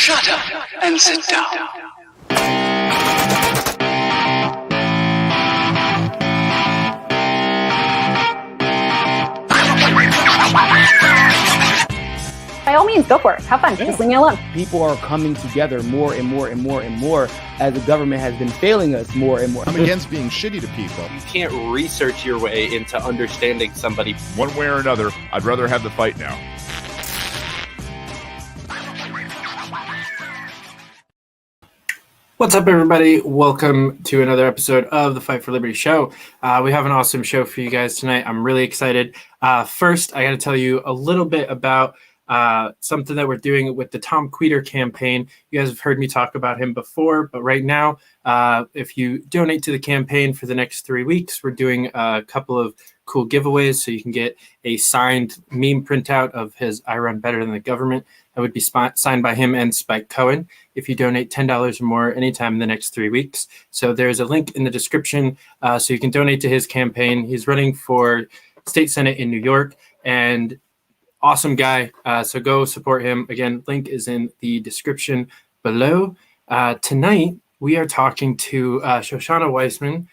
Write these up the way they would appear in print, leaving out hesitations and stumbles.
Shut up and sit down. By all means, go for it. Have fun. Just leave me alone. People are coming together more and more and more and more as the government has been failing us more and more. I'm against being shitty to people. You can't research your way into understanding somebody. One way or another, I'd rather have the fight now. What's up, everybody? Welcome to another episode of the Fight for Liberty show. We have an awesome show for you guys tonight. I'm really excited. First, I got to tell you a little bit about something that we're doing with the Tom Queter campaign. You guys have heard me talk about him before, but right now, if you donate to the campaign for the next 3 weeks, we're doing a couple of cool giveaways. So you can get a signed meme printout of his "I Run Better Than the Government" that would be signed by him and Spike Cohen if you donate $10 or more anytime in the next 3 weeks. So there's a link in the description so you can donate to his campaign. He's running for state senate in New York, and awesome guy. So go support him. Again, link is in the description below. Tonight, we are talking to Shoshana Weissmann,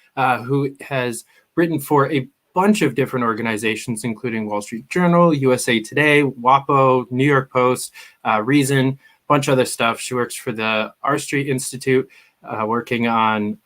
who has written for a bunch of different organizations, including Wall Street Journal, USA Today, WAPO, New York Post, Reason, a bunch of other stuff. She works for the R Street Institute, working on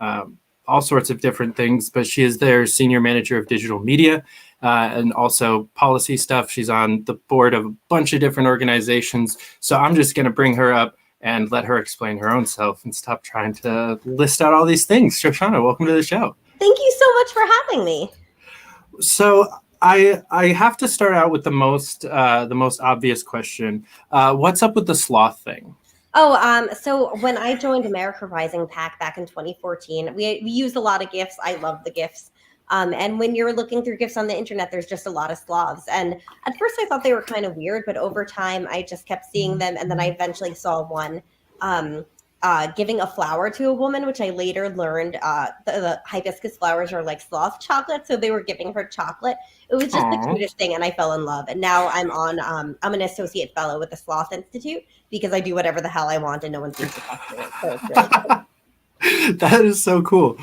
all sorts of different things, but she is their senior manager of digital media and also policy stuff. She's on the board of a bunch of different organizations. So I'm just going to bring her up and let her explain her own self and stop trying to list out all these things. Shoshana, welcome to the show. Thank you so much for having me. So I have to start out with the most obvious question. What's up with the sloth thing? So when I joined America Rising PAC back in 2014, we used a lot of GIFs. I love the GIFs. And when you're looking through GIFs on the internet, there's just a lot of sloths. And at first I thought they were kind of weird, but over time I just kept seeing them. And then I eventually saw one giving a flower to a woman, which I later learned the hibiscus flowers are like sloth chocolate. So they were giving her chocolate. It was just the cutest thing, and I fell in love. And now I'm an associate fellow with the Sloth Institute because I do whatever the hell I want and no one seems to talk to it. So it's really cool. That is so cool.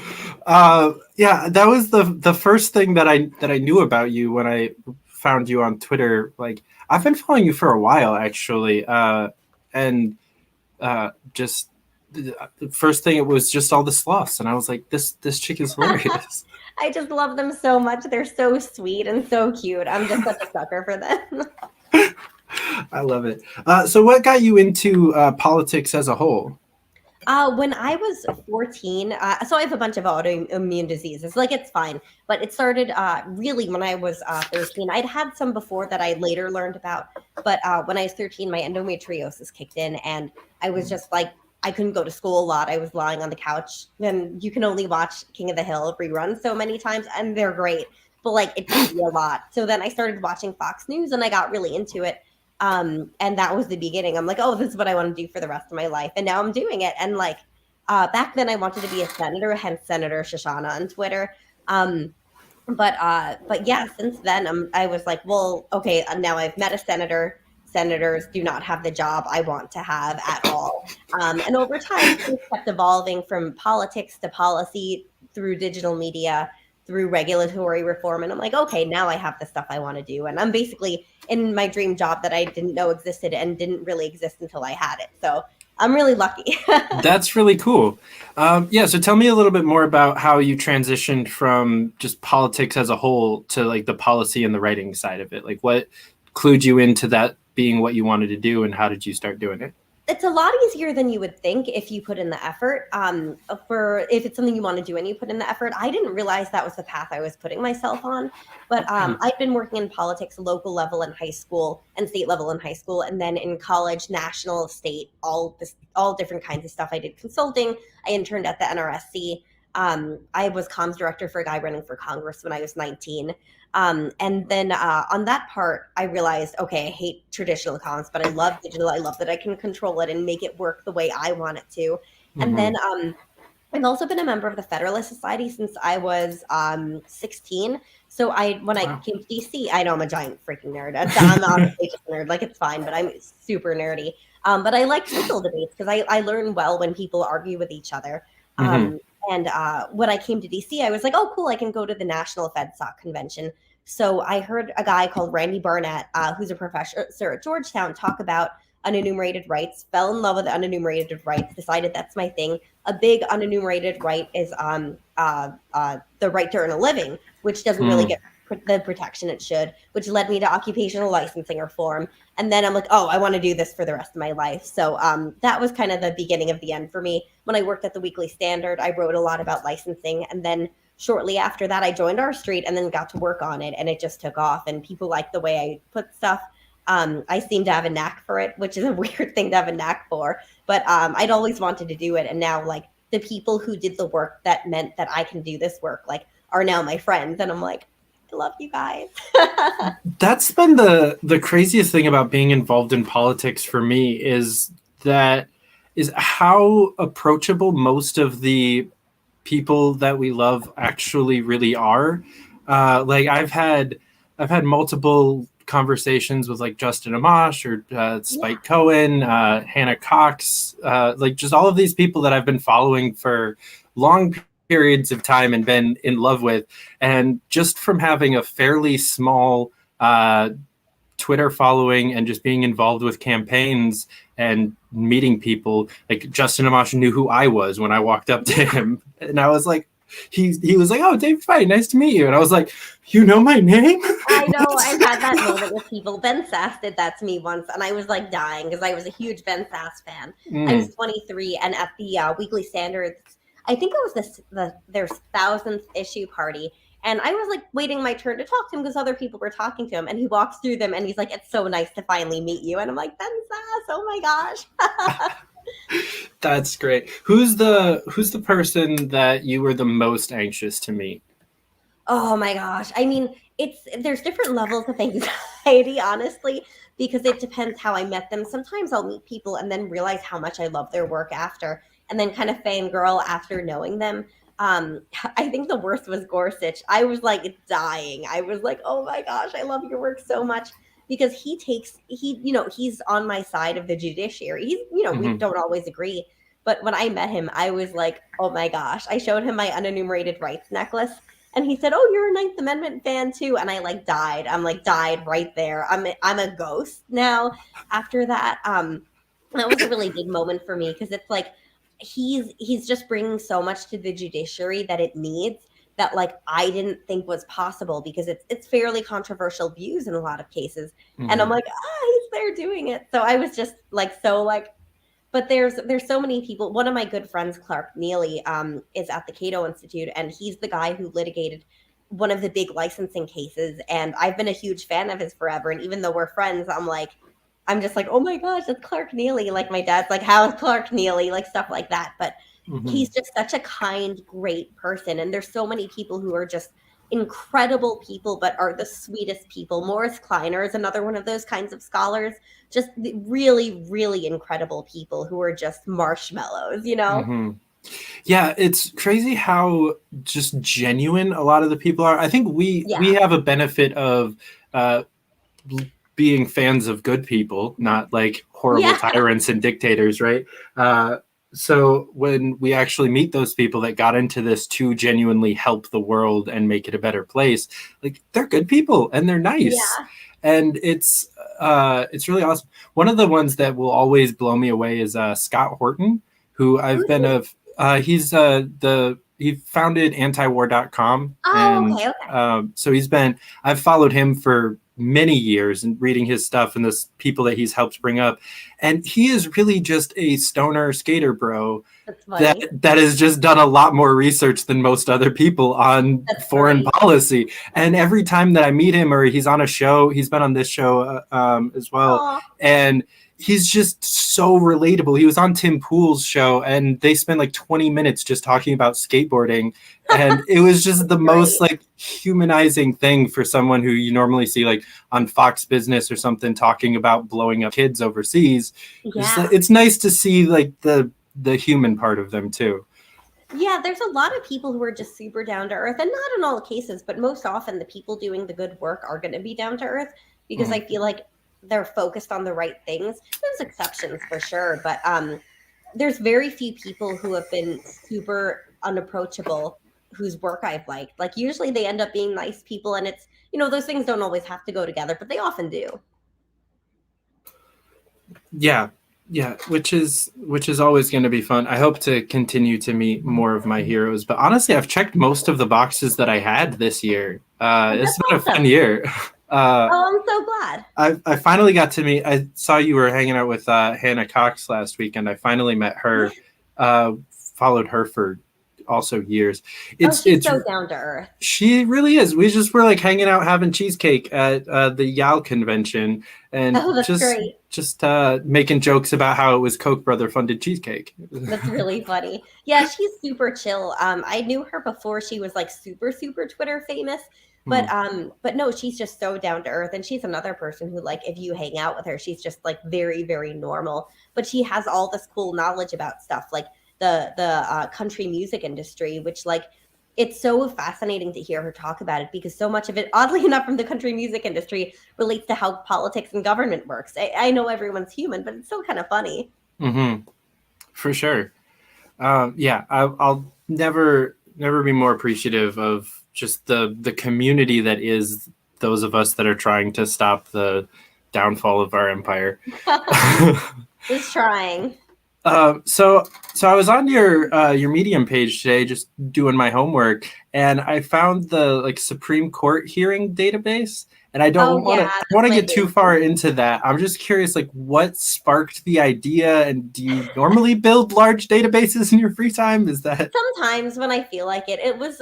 Yeah, that was the first thing that I knew about you when I found you on Twitter. Like, I've been following you for a while, actually, and just the first thing, it was just all the sloths, and I was like, this chick is hilarious. I just love them so much. They're so sweet and so cute. I'm just such a sucker for them. I love it. So what got you into politics as a whole? When I was 14, so I have a bunch of autoimmune diseases. Like, it's fine. But it started really when I was 13. I'd had some before that I later learned about. But when I was 13, my endometriosis kicked in. And I was just like, I couldn't go to school a lot. I was lying on the couch. And you can only watch King of the Hill reruns so many times. And they're great. But, like, it can be a lot. So then I started watching Fox News and I got really into it. And that was the beginning. I'm like, oh, this is what I want to do for the rest of my life. And now I'm doing it. And like, back then I wanted to be a senator, hence Senator Shoshana on Twitter. But yeah, since then I was like, well, okay, now I've met a senator. Senators do not have the job I want to have at all. And over time, things kept evolving from politics to policy through digital media, through regulatory reform. And I'm like, okay, now I have the stuff I want to do. And I'm basically in my dream job that I didn't know existed and didn't really exist until I had it. So I'm really lucky. That's really cool. Yeah. So tell me a little bit more about how you transitioned from just politics as a whole to like the policy and the writing side of it. Like, what clued you into that being what you wanted to do, and how did you start doing it? It's a lot easier than you would think if you put in the effort. If it's something you want to do and you put in the effort. I didn't realize that was the path I was putting myself on. But I'd been working in politics, local level in high school and state level in high school, and then in college, national, state, all different kinds of stuff. I did consulting. I interned at the NRSC. I was comms director for a guy running for Congress when I was 19. And then on that part, I realized, okay, I hate traditional comms, but I love digital. I love that I can control it and make it work the way I want it to. Mm-hmm. And then I've also been a member of the Federalist Society since I was 16. So when I came to DC, I know I'm a giant freaking nerd. I'm honestly just a nerd. Like, it's fine, but I'm super nerdy. But I like civil debates because I learn well when people argue with each other. And when I came to DC, I was like, oh, cool, I can go to the National FedSoc convention. So I heard a guy called Randy Barnett, who's a professor at Georgetown, talk about unenumerated rights, fell in love with unenumerated rights, decided that's my thing. A big unenumerated right is the right to earn a living, which doesn't really get the protection it should, which led me to occupational licensing reform. And then I'm like, oh, I want to do this for the rest of my life. So that was kind of the beginning of the end for me. When I worked at the Weekly Standard, I wrote a lot about licensing. And then shortly after that, I joined R Street and then got to work on it. And it just took off. And people liked the way I put stuff. I seem to have a knack for it, which is a weird thing to have a knack for. But I'd always wanted to do it. And now, like, the people who did the work that meant that I can do this work, like, are now my friends. And I'm like, I love you guys. That's been the craziest thing about being involved in politics for me is how approachable most of the people that we love actually really are. Like I've had multiple conversations with like Justin Amash or Spike Cohen, Hannah Cox, like just all of these people that I've been following for long periods of time and been in love with. And just from having a fairly small Twitter following and just being involved with campaigns and meeting people, like Justin Amash knew who I was when I walked up to him. And I was like, he was like, oh, Dave Fite, nice to meet you. And I was like, you know my name? I know. I've had that moment with people. Ben Sass did that to me once, and I was like dying because I was a huge Ben Sass fan. I was 23, and at the Weekly Standard, I think it was their 1000th issue party. And I was like waiting my turn to talk to him because other people were talking to him. And he walks through them and he's like, it's so nice to finally meet you. And I'm like, Ben Sass, oh my gosh. That's great. Who's the person that you were the most anxious to meet? Oh my gosh. I mean, there's different levels of anxiety, honestly, because it depends how I met them. Sometimes I'll meet people and then realize how much I love their work after, and then kind of fangirl after knowing them. I think the worst was Gorsuch. I was like dying. I was like, oh my gosh, I love your work so much, because he's on my side of the judiciary. We don't always agree. But when I met him, I was like, oh my gosh. I showed him my unenumerated rights necklace. And he said, oh, you're a Ninth Amendment fan too. And I like died. I'm like died right there. I'm a ghost now after that. That was a really big moment for me, because it's like, he's just bringing so much to the judiciary that it needs, that like I didn't think was possible, because it's fairly controversial views in a lot of cases. And I'm like, he's there doing it. So I was just like, but there's so many people. One of my good friends, Clark Neely, is at the Cato Institute, and he's the guy who litigated one of the big licensing cases. And I've been a huge fan of his forever. And even though we're friends, I'm just like, oh my gosh, it's Clark Neely. Like my dad's like, how's Clark Neely? Like stuff like that. But he's just such a kind, great person. And there's so many people who are just incredible people, but are the sweetest people. Morris Kleiner is another one of those kinds of scholars. Just really, really incredible people who are just marshmallows, Yeah, it's crazy how just genuine a lot of the people are. I think we have a benefit of being fans of good people, not like horrible tyrants and dictators, right? So when we actually meet those people that got into this to genuinely help the world and make it a better place, like they're good people and they're nice. Yeah. And it's really awesome. One of the ones that will always blow me away is Scott Horton, who I've been he founded antiwar.com. So I've followed him for many years and reading his stuff and the people that he's helped bring up. And he is really just a stoner skater bro that has just done a lot more research than most other people on foreign policy. And every time that I meet him or he's on a show, he's been on this show as well. Aww. And he's just so relatable. He was on Tim Pool's show and they spent like 20 minutes just talking about skateboarding. And it was just the most like humanizing thing for someone who you normally see like on Fox Business or something talking about blowing up kids overseas. Yeah. It's nice to see like the human part of them too. Yeah, there's a lot of people who are just super down to earth, and not in all cases, but most often the people doing the good work are going to be down to earth, because I feel like they're focused on the right things. There's exceptions for sure, but there's very few people who have been super unapproachable whose work I've liked. Like usually they end up being nice people, and it's, you know, those things don't always have to go together, but they often do. Yeah, which is always going to be fun. I hope to continue to meet more of my heroes, but honestly, I've checked most of the boxes that I had this year. It's been a fun year. I'm so glad. I finally got to meet. I saw you were hanging out with Hannah Cox last weekend. I finally met her. Followed her for also years. She's so down to earth. She really is. We just were like hanging out having cheesecake at the YAL convention, and just making jokes about how it was Koch brother funded cheesecake. That's really funny. Yeah, she's super chill. I knew her before she was like super Twitter famous. But no, she's just so down to earth, and she's another person who, like, if you hang out with her, she's just like very, very normal. But she has all this cool knowledge about stuff like the country music industry, which, like, it's so fascinating to hear her talk about it, because so much of it, oddly enough, from the country music industry relates to how politics and government works. I know everyone's human, but it's still kind of funny. Mm-hmm. For sure. I'll never be more appreciative of just the community that is those of us that are trying to stop the downfall of our empire. Just trying. So I was on your Medium page today, just doing my homework, and I found the like Supreme Court hearing database, and I don't want to get too far into that. I'm just curious, like, what sparked the idea, and do you normally build large databases in your free time? Is that sometimes when I feel like it? It was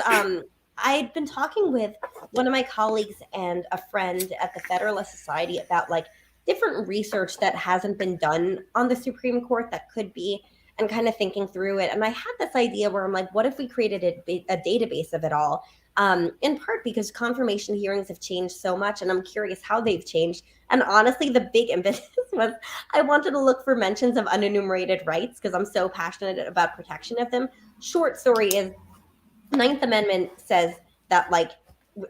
I'd been talking with one of my colleagues and a friend at the Federalist Society about like different research that hasn't been done on the Supreme Court that could be, and kind of thinking through it. And I had this idea where I'm like, what if we created a database of it all? In part because confirmation hearings have changed so much, and I'm curious how they've changed. And honestly, the big impetus was I wanted to look for mentions of unenumerated rights because I'm so passionate about protection of them. Short story is, Ninth Amendment says that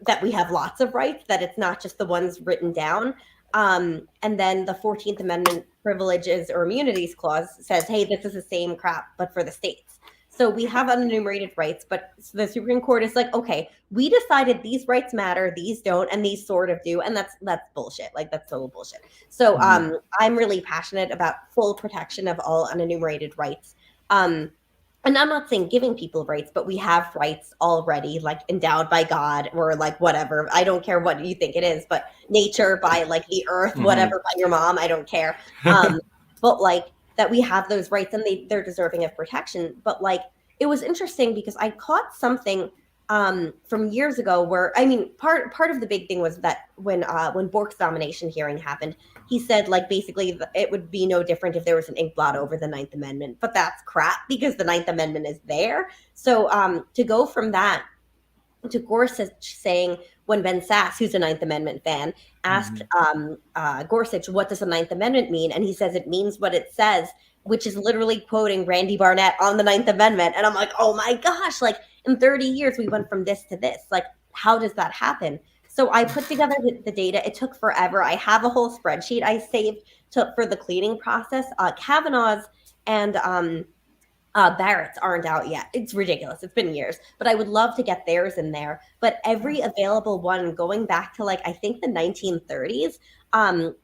that we have lots of rights, that it's not just the ones written down. And then the 14th Amendment privileges or immunities clause says, hey, this is the same crap, but for the states. So we have unenumerated rights, but the Supreme Court is like, okay, we decided these rights matter, these don't, and these sort of do. And that's bullshit. Like, that's total bullshit. So I'm really passionate about full protection of all unenumerated rights. And I'm not saying giving people rights, but we have rights already, like endowed by God or like whatever. I don't care what you think it is, but nature, by like the earth, whatever, by your mom, I don't care. But like that we have those rights, and they're deserving of protection. But like, it was interesting because I caught something from years ago where, I mean, part of the big thing was that when Bork's nomination hearing happened, he said, like, basically it would be no different if there was an ink blot over the Ninth Amendment. But that's crap, because the Ninth Amendment is there. So to go from that to Gorsuch saying, when Ben Sass, who's a Ninth Amendment fan, asked Gorsuch, what does the Ninth Amendment mean? And he says it means what it says, which is literally quoting Randy Barnett on the Ninth Amendment. And I'm like, oh my gosh, like in 30 years, we went from this to this. Like, how does that happen? So I put together the data. It took forever. I have a whole spreadsheet I saved for the cleaning process. Kavanaugh's and Barrett's aren't out yet. It's ridiculous. It's been years, but I would love to get theirs in there. But every available one going back to like, I think the 1930s,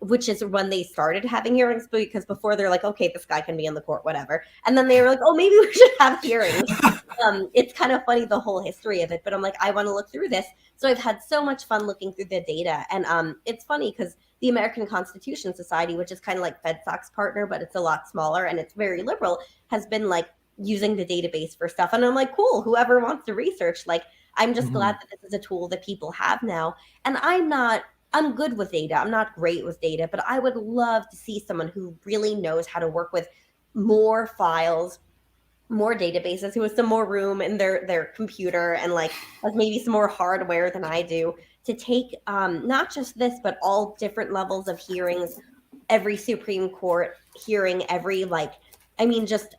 which is when they started having hearings, because before they're like, okay, this guy can be in the court, whatever. And then they were like, oh, maybe we should have hearings. It's kind of funny, the whole history of it, but I'm like, I want to look through this. So I've had so much fun looking through the data. And it's funny because the American Constitution Society, which is kind of like FedSoc's partner, but it's a lot smaller and it's very liberal, has been like using the database for stuff. And I'm like, cool, whoever wants to research, like, I'm just glad that this is a tool that people have now. And I'm good with data. I'm not great with data, but I would love to see someone who really knows how to work with more files, more databases, who has some more room in their computer and like has maybe some more hardware than I do, to take not just this, but all different levels of hearings, every Supreme Court hearing, every like, I mean, just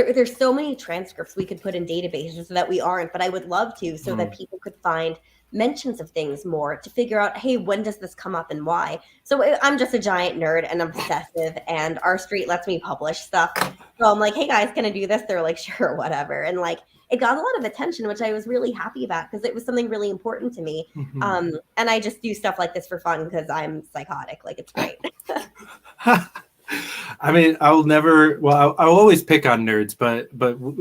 there's so many transcripts we could put in databases that we aren't, but I would love to, so that people could find mentions of things more to figure out, hey, when does this come up and why? So I'm just a giant nerd and obsessive, and our street lets me publish stuff. So I'm like, hey guys, can I do this? They're like, sure, whatever. And like, it got a lot of attention, which I was really happy about because it was something really important to me. And I just do stuff like this for fun because I'm psychotic. Like, it's great. I mean, I'll always pick on nerds, but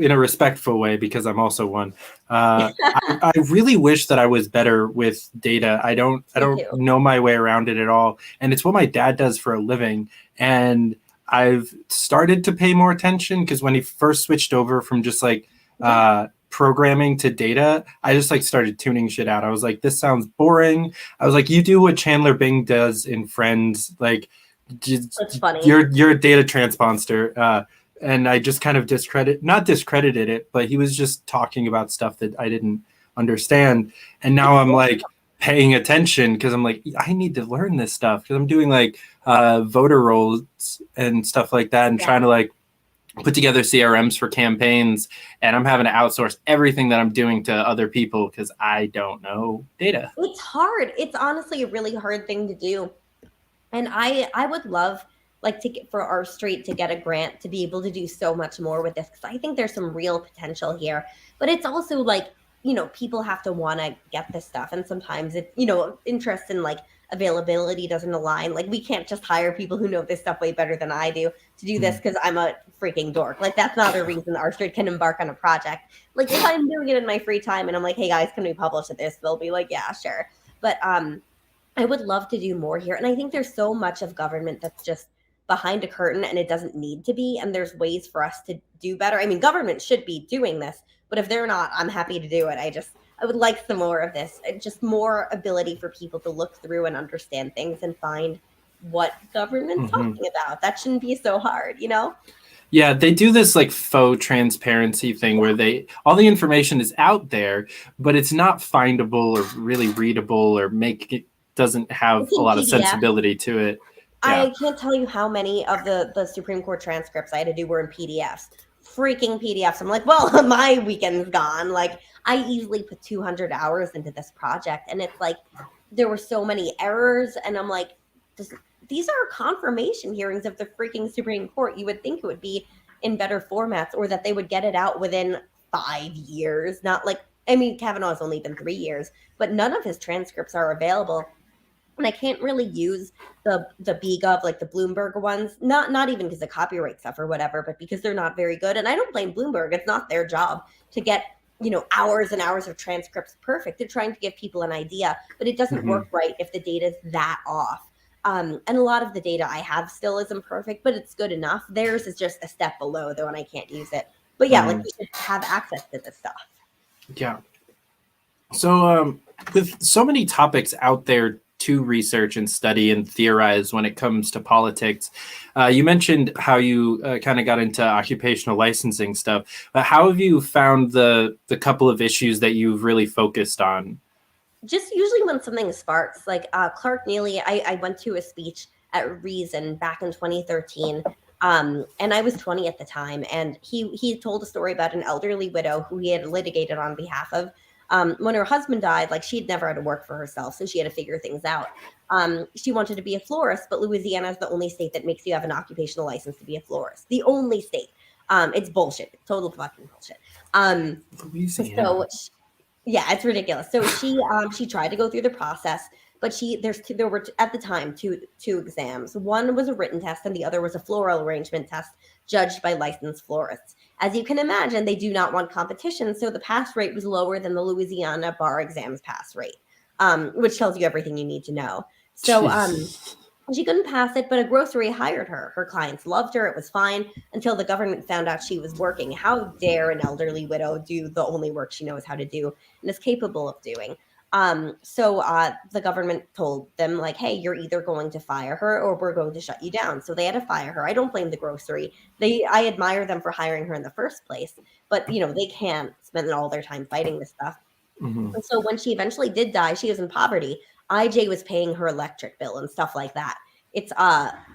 in a respectful way, because I'm also one. I really wish that I was better with data. I don't know my way around it at all. And it's what my dad does for a living. And I've started to pay more attention because when he first switched over from just like programming to data, I just like started tuning shit out. I was like, this sounds boring. I was like, you do what Chandler Bing does in Friends, like, That's funny. You're a data transponster, and I just kind of not discredited it, but he was just talking about stuff that I didn't understand, and now I'm like paying attention because I'm like, I need to learn this stuff because I'm doing like voter rolls and stuff like that, and trying to like put together CRMs for campaigns, and I'm having to outsource everything that I'm doing to other people because I don't know data. It's hard. It's honestly a really hard thing to do. And I would love like for our street to get a grant to be able to do so much more with this, because I think there's some real potential here. But it's also like, people have to want to get this stuff. And sometimes it, interest in like availability doesn't align. Like, we can't just hire people who know this stuff way better than I do to do this because I'm a freaking dork. Like, that's not a reason our street can embark on a project. Like, if I'm doing it in my free time and I'm like, hey guys, can we publish this? They'll be like, yeah, sure. But I would love to do more here. And I think there's so much of government that's just behind a curtain and it doesn't need to be. And there's ways for us to do better. I mean, government should be doing this, but if they're not, I'm happy to do it. I would like some more of this. Just more ability for people to look through and understand things and find what government's talking about. That shouldn't be so hard, Yeah, they do this like faux transparency thing where all the information is out there, but it's not findable or really readable or doesn't have a lot of sensibility to it. Yeah. I can't tell you how many of the Supreme Court transcripts I had to do were in PDFs. Freaking PDFs. I'm like, well, my weekend's gone. Like, I easily put 200 hours into this project, and it's like there were so many errors, and I'm like, these are confirmation hearings of the freaking Supreme Court. You would think it would be in better formats, or that they would get it out within 5 years. Not like, I mean, Kavanaugh's only been 3 years, but none of his transcripts are available. And I can't really use the BGov, like the Bloomberg ones, not even because of copyright stuff or whatever, but because they're not very good. And I don't blame Bloomberg. It's not their job to get, hours and hours of transcripts perfect. They're trying to give people an idea, but it doesn't work right if the data is that off. And a lot of the data I have still isn't perfect, but it's good enough. Theirs is just a step below, though, and I can't use it. But yeah, like, we should have access to this stuff. Yeah. So with so many topics out there to research and study and theorize when it comes to politics, you mentioned how you kind of got into occupational licensing stuff. How have you found the couple of issues that you've really focused on? Just usually when something sparks, like Clark Neely, I went to a speech at Reason back in 2013. And I was 20 at the time. And he told a story about an elderly widow who he had litigated on behalf of. When her husband died, like, she'd never had to work for herself, so she had to figure things out. She wanted to be a florist, but Louisiana is the only state that makes you have an occupational license to be a florist. The only state. It's bullshit. It's total fucking bullshit. Louisiana. So, yeah, it's ridiculous. So she tried to go through the process, but there were at the time two exams. One was a written test, and the other was a floral arrangement test judged by licensed florists. As you can imagine, they do not want competition, so the pass rate was lower than the Louisiana bar exams pass rate, which tells you everything you need to know. So she couldn't pass it, but a grocery hired her. Her clients loved her. It was fine until the government found out she was working. How dare an elderly widow do the only work she knows how to do and is capable of doing? So the government told them, like, hey, you're either going to fire her or we're going to shut you down. So they had to fire her. I don't blame the grocery. I admire them for hiring her in the first place, but they can't spend all their time fighting this stuff. And so when she eventually did die, she was in poverty. IJ was paying her electric bill and stuff like that. It's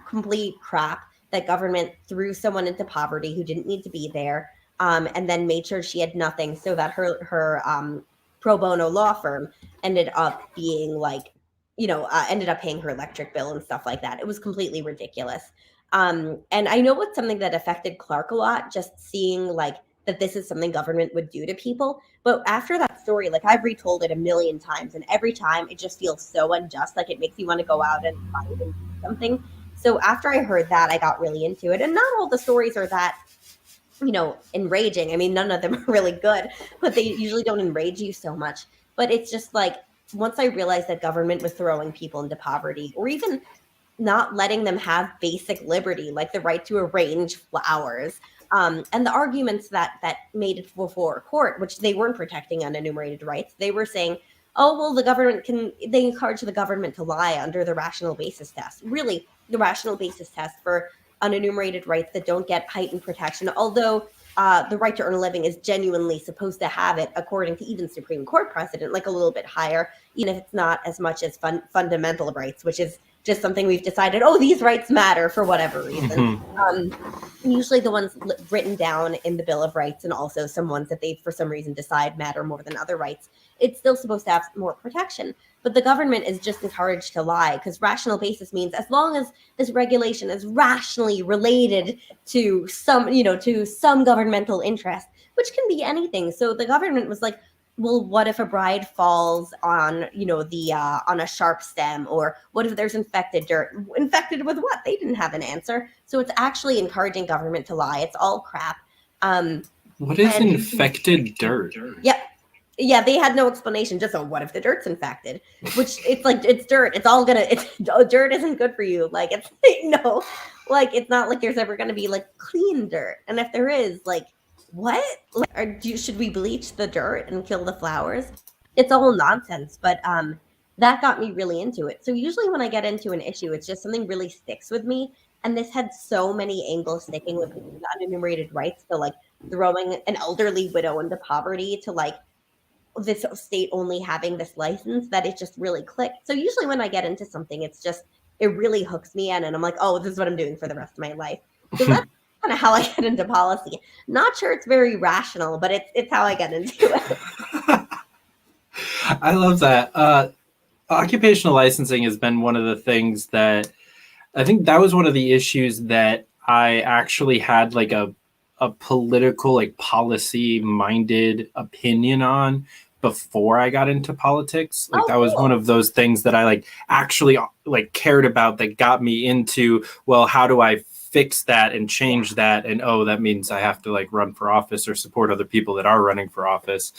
complete crap. that government threw someone into poverty who didn't need to be there, and then made sure she had nothing, so that her pro bono law firm ended up being like, ended up paying her electric bill and stuff like that. It was completely ridiculous. And I know it's something that affected Clark a lot, just seeing like that this is something government would do to people. But after that story, like I've retold it a million times, and every time it just feels so unjust. Like it makes you want to go out and fight and do something. So after I heard that, I got really into it. And not all the stories are that, enraging. I mean, none of them are really good, but they usually don't enrage you so much. But it's just like, once I realized that government was throwing people into poverty, or even not letting them have basic liberty, like the right to arrange flowers, and the arguments that made it before court, which they weren't protecting unenumerated rights. They were saying, oh, well, they encourage the government to lie under the rational basis test. Really, the rational basis test for unenumerated rights that don't get heightened protection, although the right to earn a living is genuinely supposed to have it, according to even Supreme Court precedent, like a little bit higher, even if it's not as much as fundamental rights, which is just something we've decided, these rights matter for whatever reason. Usually the ones written down in the Bill of Rights, and also some ones that they, for some reason, decide matter more than other rights, it's still supposed to have more protection. But the government is just encouraged to lie, because rational basis means as long as this regulation is rationally related to some governmental interest, which can be anything. So the government was like, well, what if a bride falls on, on a sharp stem? Or what if there's infected dirt? Infected with what? They didn't have an answer. So it's actually encouraging government to lie. It's all crap. What is infected dirt? Yep. Yeah, they had no explanation. Just, what if the dirt's infected? Which, it's like, it's dirt. Dirt isn't good for you. Like, it's, it's not like there's ever going to be, like, clean dirt. And if there is, like, what? Should we bleach the dirt and kill the flowers? It's all nonsense. But that got me really into it. So usually when I get into an issue, it's just something really sticks with me. And this had so many angles sticking with me, the unenumerated rights, to like throwing an elderly widow into poverty, to like this state only having this license, that it just really clicked. So usually when I get into something, it really hooks me in, and I'm like, this is what I'm doing for the rest of my life. So that's kind of how I get into policy. Not sure it's very rational, but it's how I get into it. I love that. Occupational licensing has been one of the things that I think that was one of the issues that I actually had like a political, like policy minded opinion on before I got into politics. Like that was one of those things that I like actually like cared about, that got me into, well, how do I fix that and change that? And that means I have to like run for office or support other people that are running for office.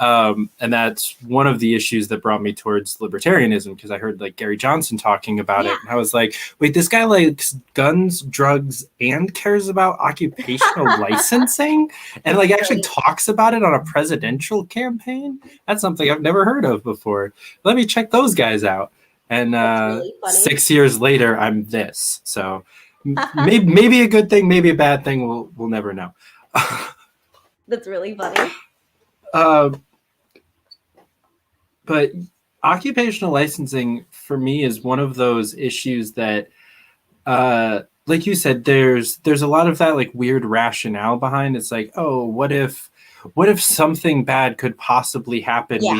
And that's one of the issues that brought me towards libertarianism, because I heard like Gary Johnson talking about it. And I was like, wait, this guy likes guns, drugs, and cares about occupational licensing, and like actually talks about it on a presidential campaign. That's something I've never heard of before. Let me check those guys out. And really 6 years later, I'm this. So maybe a good thing, maybe a bad thing. We'll never know. That's really funny. But occupational licensing for me is one of those issues that, like you said, there's a lot of that like weird rationale behind. It's like, what if something bad could possibly happen? Yeah.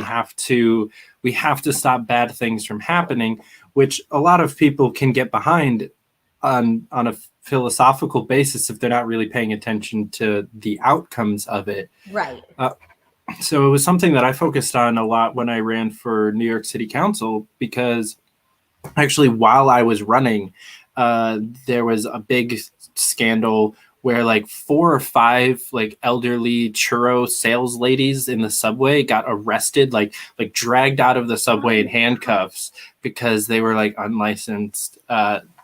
We have to stop bad things from happening, which a lot of people can get behind on a philosophical basis if they're not really paying attention to the outcomes of it. Right. So it was something that I focused on a lot when I ran for New York City Council, because actually while I was running, there was a big scandal where like 4 or 5 like elderly churro sales ladies in the subway got arrested, like dragged out of the subway in handcuffs because they were like unlicensed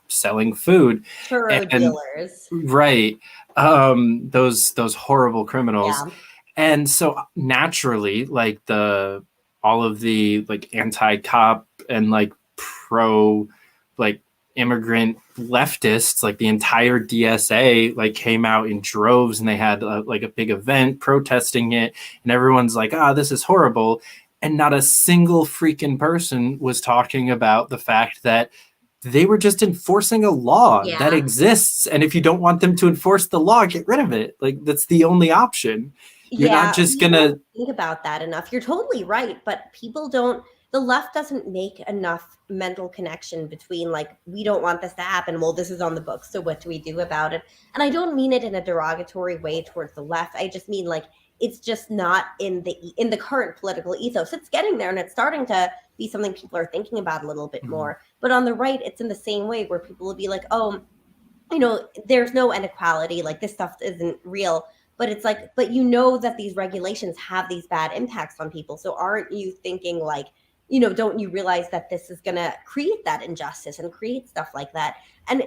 selling food. Churro dealers. Right. Those horrible criminals. Yeah. And so naturally, like all of the like anti-cop and like pro like immigrant leftists, like the entire DSA like came out in droves, and they had like a big event protesting it, and everyone's like, this is horrible. And not a single freaking person was talking about the fact that they were just enforcing a law Yeah. that exists. And if you don't want them to enforce the law, get rid of it. Like, that's the only option. You're not just we gonna don't think about that enough. You're totally right, but people don't. The left doesn't make enough mental connection between like, we don't want this to happen. Well, this is on the books, so what do we do about it? And I don't mean it in a derogatory way towards the left. I just mean like, it's just not in the current political ethos. It's getting there, and it's starting to be something people are thinking about a little bit more. But on the right, it's in the same way where people will be like, oh, there's no inequality. Like, this stuff isn't real. But it's like, but that these regulations have these bad impacts on people. So aren't you thinking like, don't you realize that this is going to create that injustice and create stuff like that? And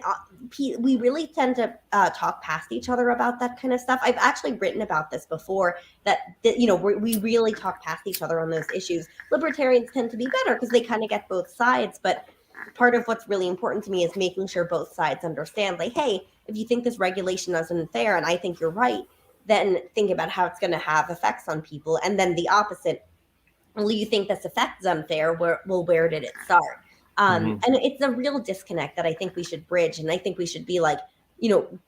we really tend to talk past each other about that kind of stuff. I've actually written about this before, that we really talk past each other on those issues. Libertarians tend to be better because they kind of get both sides. But part of what's really important to me is making sure both sides understand, like, hey, if you think this regulation is unfair and I think you're right, then think about how it's going to have effects on people. And then the opposite, well, you think this effect is unfair, where did it start? And it's a real disconnect that I think we should bridge. And I think we should be like,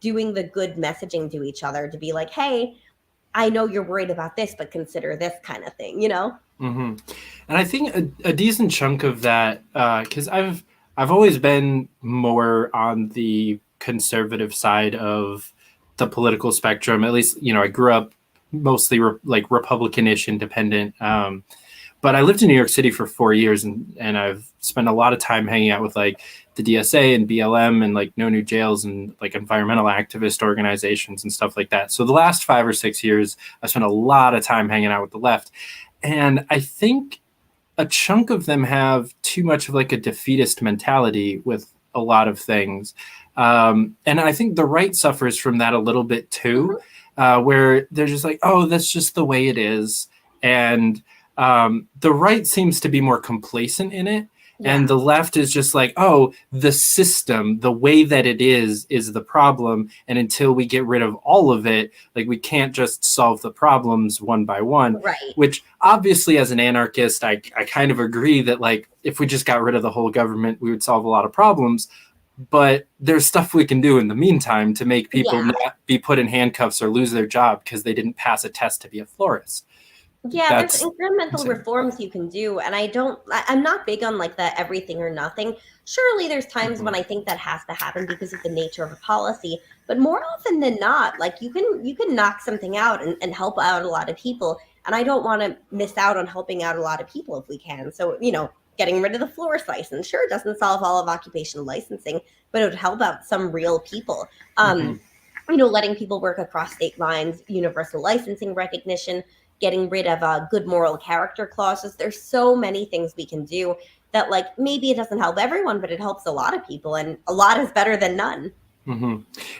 doing the good messaging to each other to be like, hey, I know you're worried about this, but consider this kind of thing, And I think a decent chunk of that, because I've always been more on the conservative side of the political spectrum. At least, I grew up mostly Republican-ish, independent. But I lived in New York City for 4 years, and I've spent a lot of time hanging out with like the DSA and BLM and like No New Jails and like environmental activist organizations and stuff like that. So the last 5 or 6 years, I spent a lot of time hanging out with the left. And I think a chunk of them have too much of like a defeatist mentality with a lot of things. And I think the right suffers from that a little bit too, where they're just like, oh, that's just the way it is. And the right seems to be more complacent in it. Yeah. And the left is just like, oh, the system, the way that it is the problem. And until we get rid of all of it, like, we can't just solve the problems one by one. Right. Which obviously, as an anarchist, I kind of agree that like, if we just got rid of the whole government, we would solve a lot of problems. But there's stuff we can do in the meantime to make people not be put in handcuffs or lose their job because they didn't pass a test to be a florist. Yeah, there's incremental reforms you can do. And I'm not big on like the everything or nothing. Surely there's times when I think that has to happen because of the nature of a policy. But more often than not, like, you can knock something out and help out a lot of people. And I don't want to miss out on helping out a lot of people if we can. So, getting rid of the florist license, sure, doesn't solve all of occupational licensing, but it would help out some real people. Letting people work across state lines, universal licensing recognition, getting rid of good moral character clauses. There's so many things we can do that, like, maybe it doesn't help everyone, but it helps a lot of people, and a lot is better than none.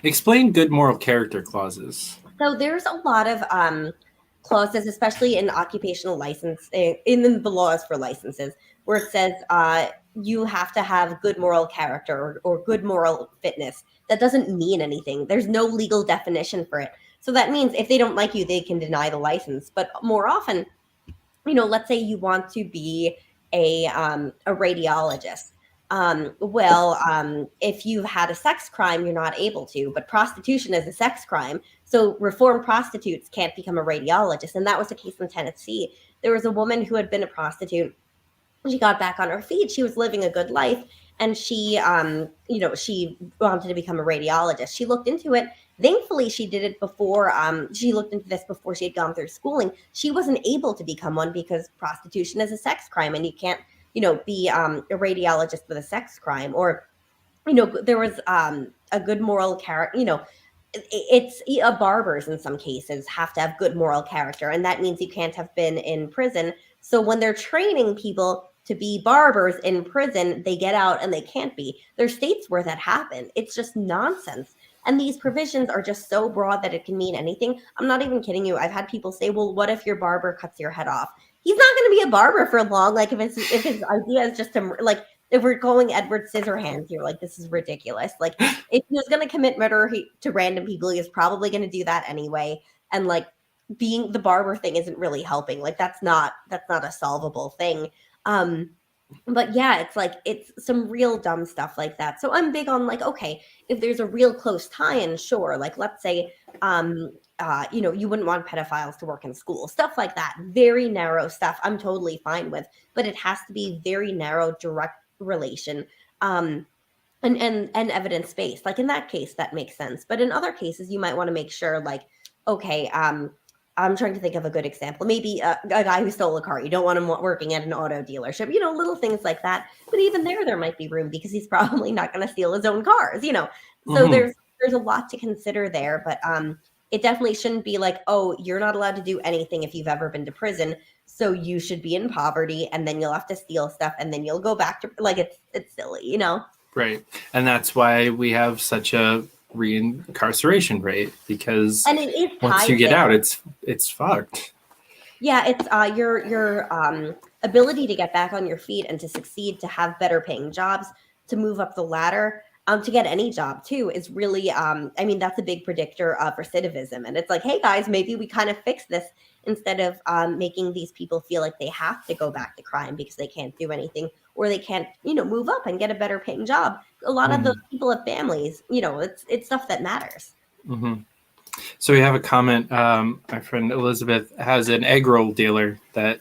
Explain good moral character clauses. So there's a lot of clauses, especially in occupational licensing, in the laws for licenses, where it says you have to have good moral character or good moral fitness. That doesn't mean anything. There's no legal definition for it. So that means if they don't like you, they can deny the license. But more often, let's say you want to be a radiologist. If you've had a sex crime, you're not able to. But prostitution is a sex crime. So reformed prostitutes can't become a radiologist. And that was the case in Tennessee. There was a woman who had been a prostitute. She got back on her feet. She was living a good life. And she wanted to become a radiologist. She looked into it. Thankfully, she did it before. She looked into this before she had gone through schooling. She wasn't able to become one because prostitution is a sex crime, and you can't, be a radiologist with a sex crime. Or, there was a good moral character. It's barbers in some cases have to have good moral character, and that means you can't have been in prison. So when they're training people to be barbers in prison, they get out and they can't be. There's states where that happened. It's just nonsense. And these provisions are just so broad that it can mean anything. I'm not even kidding you. I've had people say, well, what if your barber cuts your head off? He's not going to be a barber for long. Like, if his idea is just to, like, if we're going Edward Scissorhands here, like, this is ridiculous. Like, if he was going to commit murder to random people, he is probably going to do that anyway. And, like, being the barber thing isn't really helping. Like, that's not a solvable thing. But yeah, it's like it's some real dumb stuff like that. So I'm big on like, okay, if there's a real close tie-in, sure. Like let's say you wouldn't want pedophiles to work in school, stuff like that. Very narrow stuff I'm totally fine with, but it has to be very narrow, direct relation. And evidence based. Like in that case, that makes sense. But in other cases, you might want to make sure, like, okay, I'm trying to think of a good example. Maybe a guy who stole a car. You don't want him working at an auto dealership. Little things like that. But even there might be room because he's probably not going to steal his own cars. So there's a lot to consider there. But it definitely shouldn't be like, oh, you're not allowed to do anything if you've ever been to prison. So you should be in poverty, and then you'll have to steal stuff, and then you'll go back to like it's silly, Right. And that's why we have such a reincarceration rate, because and it is once you get out, it's fucked. Yeah, it's your ability to get back on your feet and to succeed, to have better paying jobs, to move up the ladder, to get any job too is really that's a big predictor of recidivism. And it's like, hey guys, maybe we kind of fix this instead of making these people feel like they have to go back to crime because they can't do anything or they can't, move up and get a better paying job. A lot of those people have families, it's stuff that matters. Mm-hmm. So we have a comment. My friend Elizabeth has an egg roll dealer that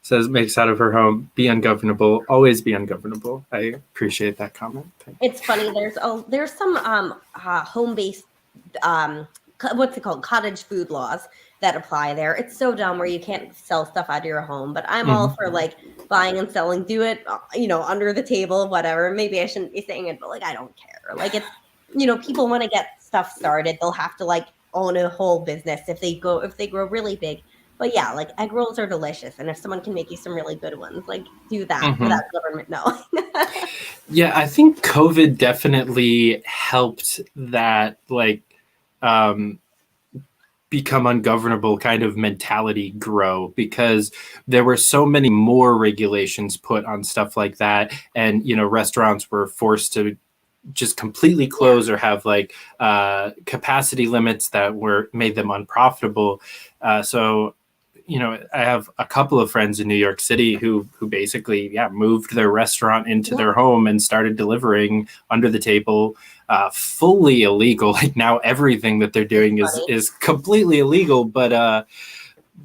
says makes out of her home, be ungovernable, always be ungovernable. I appreciate that comment. It's funny. There's some home-based what's it called, cottage food laws that apply there. It's so dumb where you can't sell stuff out of your home, but I'm all for like buying and selling. Do it, under the table, whatever. Maybe I shouldn't be saying it, but like I don't care. Like it's people want to get stuff started. They'll have to like own a whole business if they grow really big. But yeah, like egg rolls are delicious, and if someone can make you some really good ones, like do that without government knowing. Yeah, I think COVID definitely helped that become ungovernable kind of mentality grow, because there were so many more regulations put on stuff like that, and restaurants were forced to just completely close or have capacity limits that made them unprofitable. So I have a couple of friends in New York City who basically moved their restaurant into their home and started delivering under the table, fully illegal. Like now everything that they're doing is completely illegal, but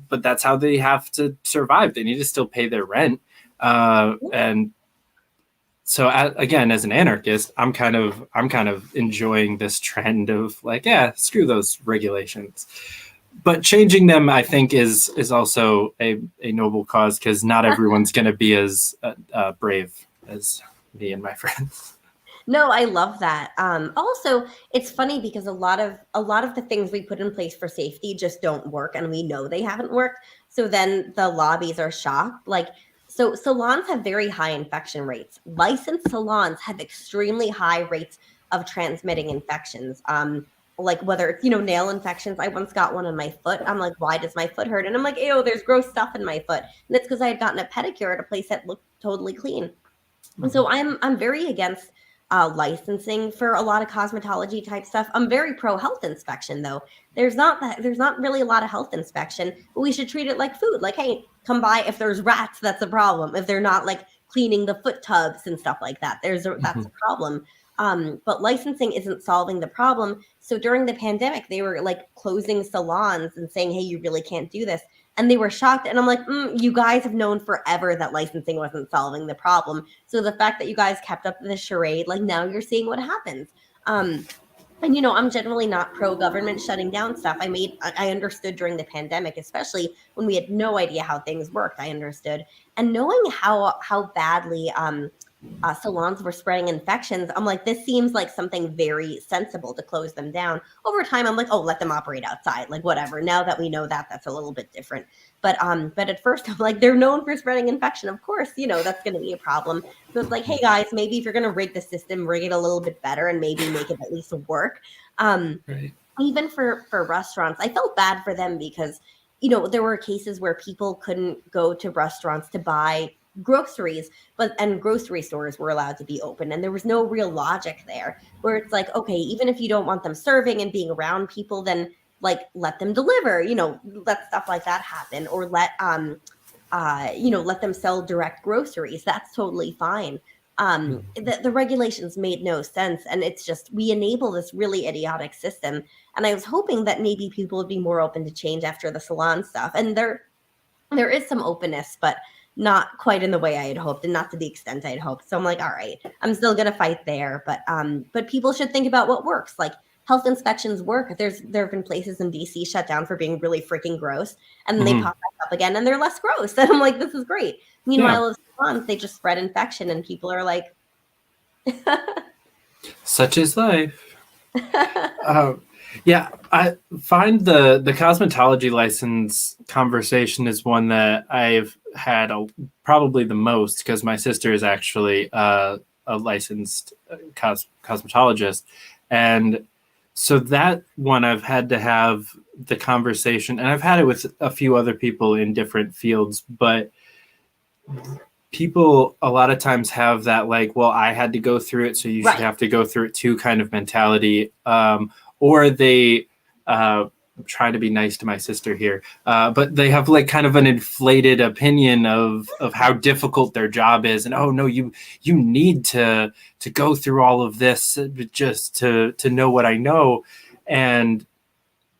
that's how they have to survive. They need to still pay their rent. And so again, as an anarchist, I'm kind of enjoying this trend of screw those regulations. But changing them, I think, is also a noble cause, because not everyone's going to be as brave as me and my friends. No, I love that. Also, it's funny because a lot of the things we put in place for safety just don't work, and we know they haven't worked. So then the lobbies are shocked. So salons have very high infection rates. Licensed salons have extremely high rates of transmitting infections. Like whether it's, nail infections. I once got one on my foot. I'm like, why does my foot hurt? And I'm like, ew, there's gross stuff in my foot. And it's because I had gotten a pedicure at a place that looked totally clean. And so I'm very against licensing for a lot of cosmetology type stuff. I'm very pro health inspection though. There's not really a lot of health inspection, but we should treat it like food. Like, hey, come by if there's rats, that's a problem. If they're not like cleaning the foot tubs and stuff like that, that's a problem. But licensing isn't solving the problem. So during the pandemic, they were like closing salons and saying, hey, you really can't do this. And they were shocked. And I'm like, you guys have known forever that licensing wasn't solving the problem. So the fact that you guys kept up the charade, like now you're seeing what happens. And, I'm generally not pro-government shutting down stuff. I understood during the pandemic, especially when we had no idea how things worked, I understood. And knowing how badly salons were spreading infections, I'm like, this seems like something very sensible to close them down. Over time, I'm like, oh, let them operate outside, like whatever. Now that we know that's a little bit different. But at first, I'm like, they're known for spreading infection. Of course, that's going to be a problem. So it's like, hey guys, maybe if you're going to rig the system, rig it a little bit better and maybe make it at least work. Right. Even for restaurants, I felt bad for them because, there were cases where people couldn't go to restaurants to buy groceries, and grocery stores were allowed to be open, and there was no real logic there, where it's like, okay, even if you don't want them serving and being around people, then like let them deliver, let stuff like that happen, or let let them sell direct groceries. That's totally fine. The regulations made no sense, and it's just we enable this really idiotic system. And I was hoping that maybe people would be more open to change after the salon stuff. And there is some openness, but not quite in the way I had hoped, and not to the extent I had hoped. So I'm like, all right, I'm still gonna fight there, but people should think about what works. Like health inspections work. There have been places in DC shut down for being really freaking gross, and then they pop back up again, and they're less gross. And I'm like, this is great. Meanwhile, as salons, they just spread infection, and people are like, such is life. Yeah, I find the cosmetology license conversation is one that I've had probably the most, because my sister is actually a licensed cosmetologist. And so that one I've had to have the conversation, and I've had it with a few other people in different fields, but people a lot of times have that like, well, I had to go through it, so you should have to go through it too kind of mentality. Or they try to be nice to my sister here, but they have like kind of an inflated opinion of how difficult their job is, and oh no, you need to go through all of this just to know what I know. And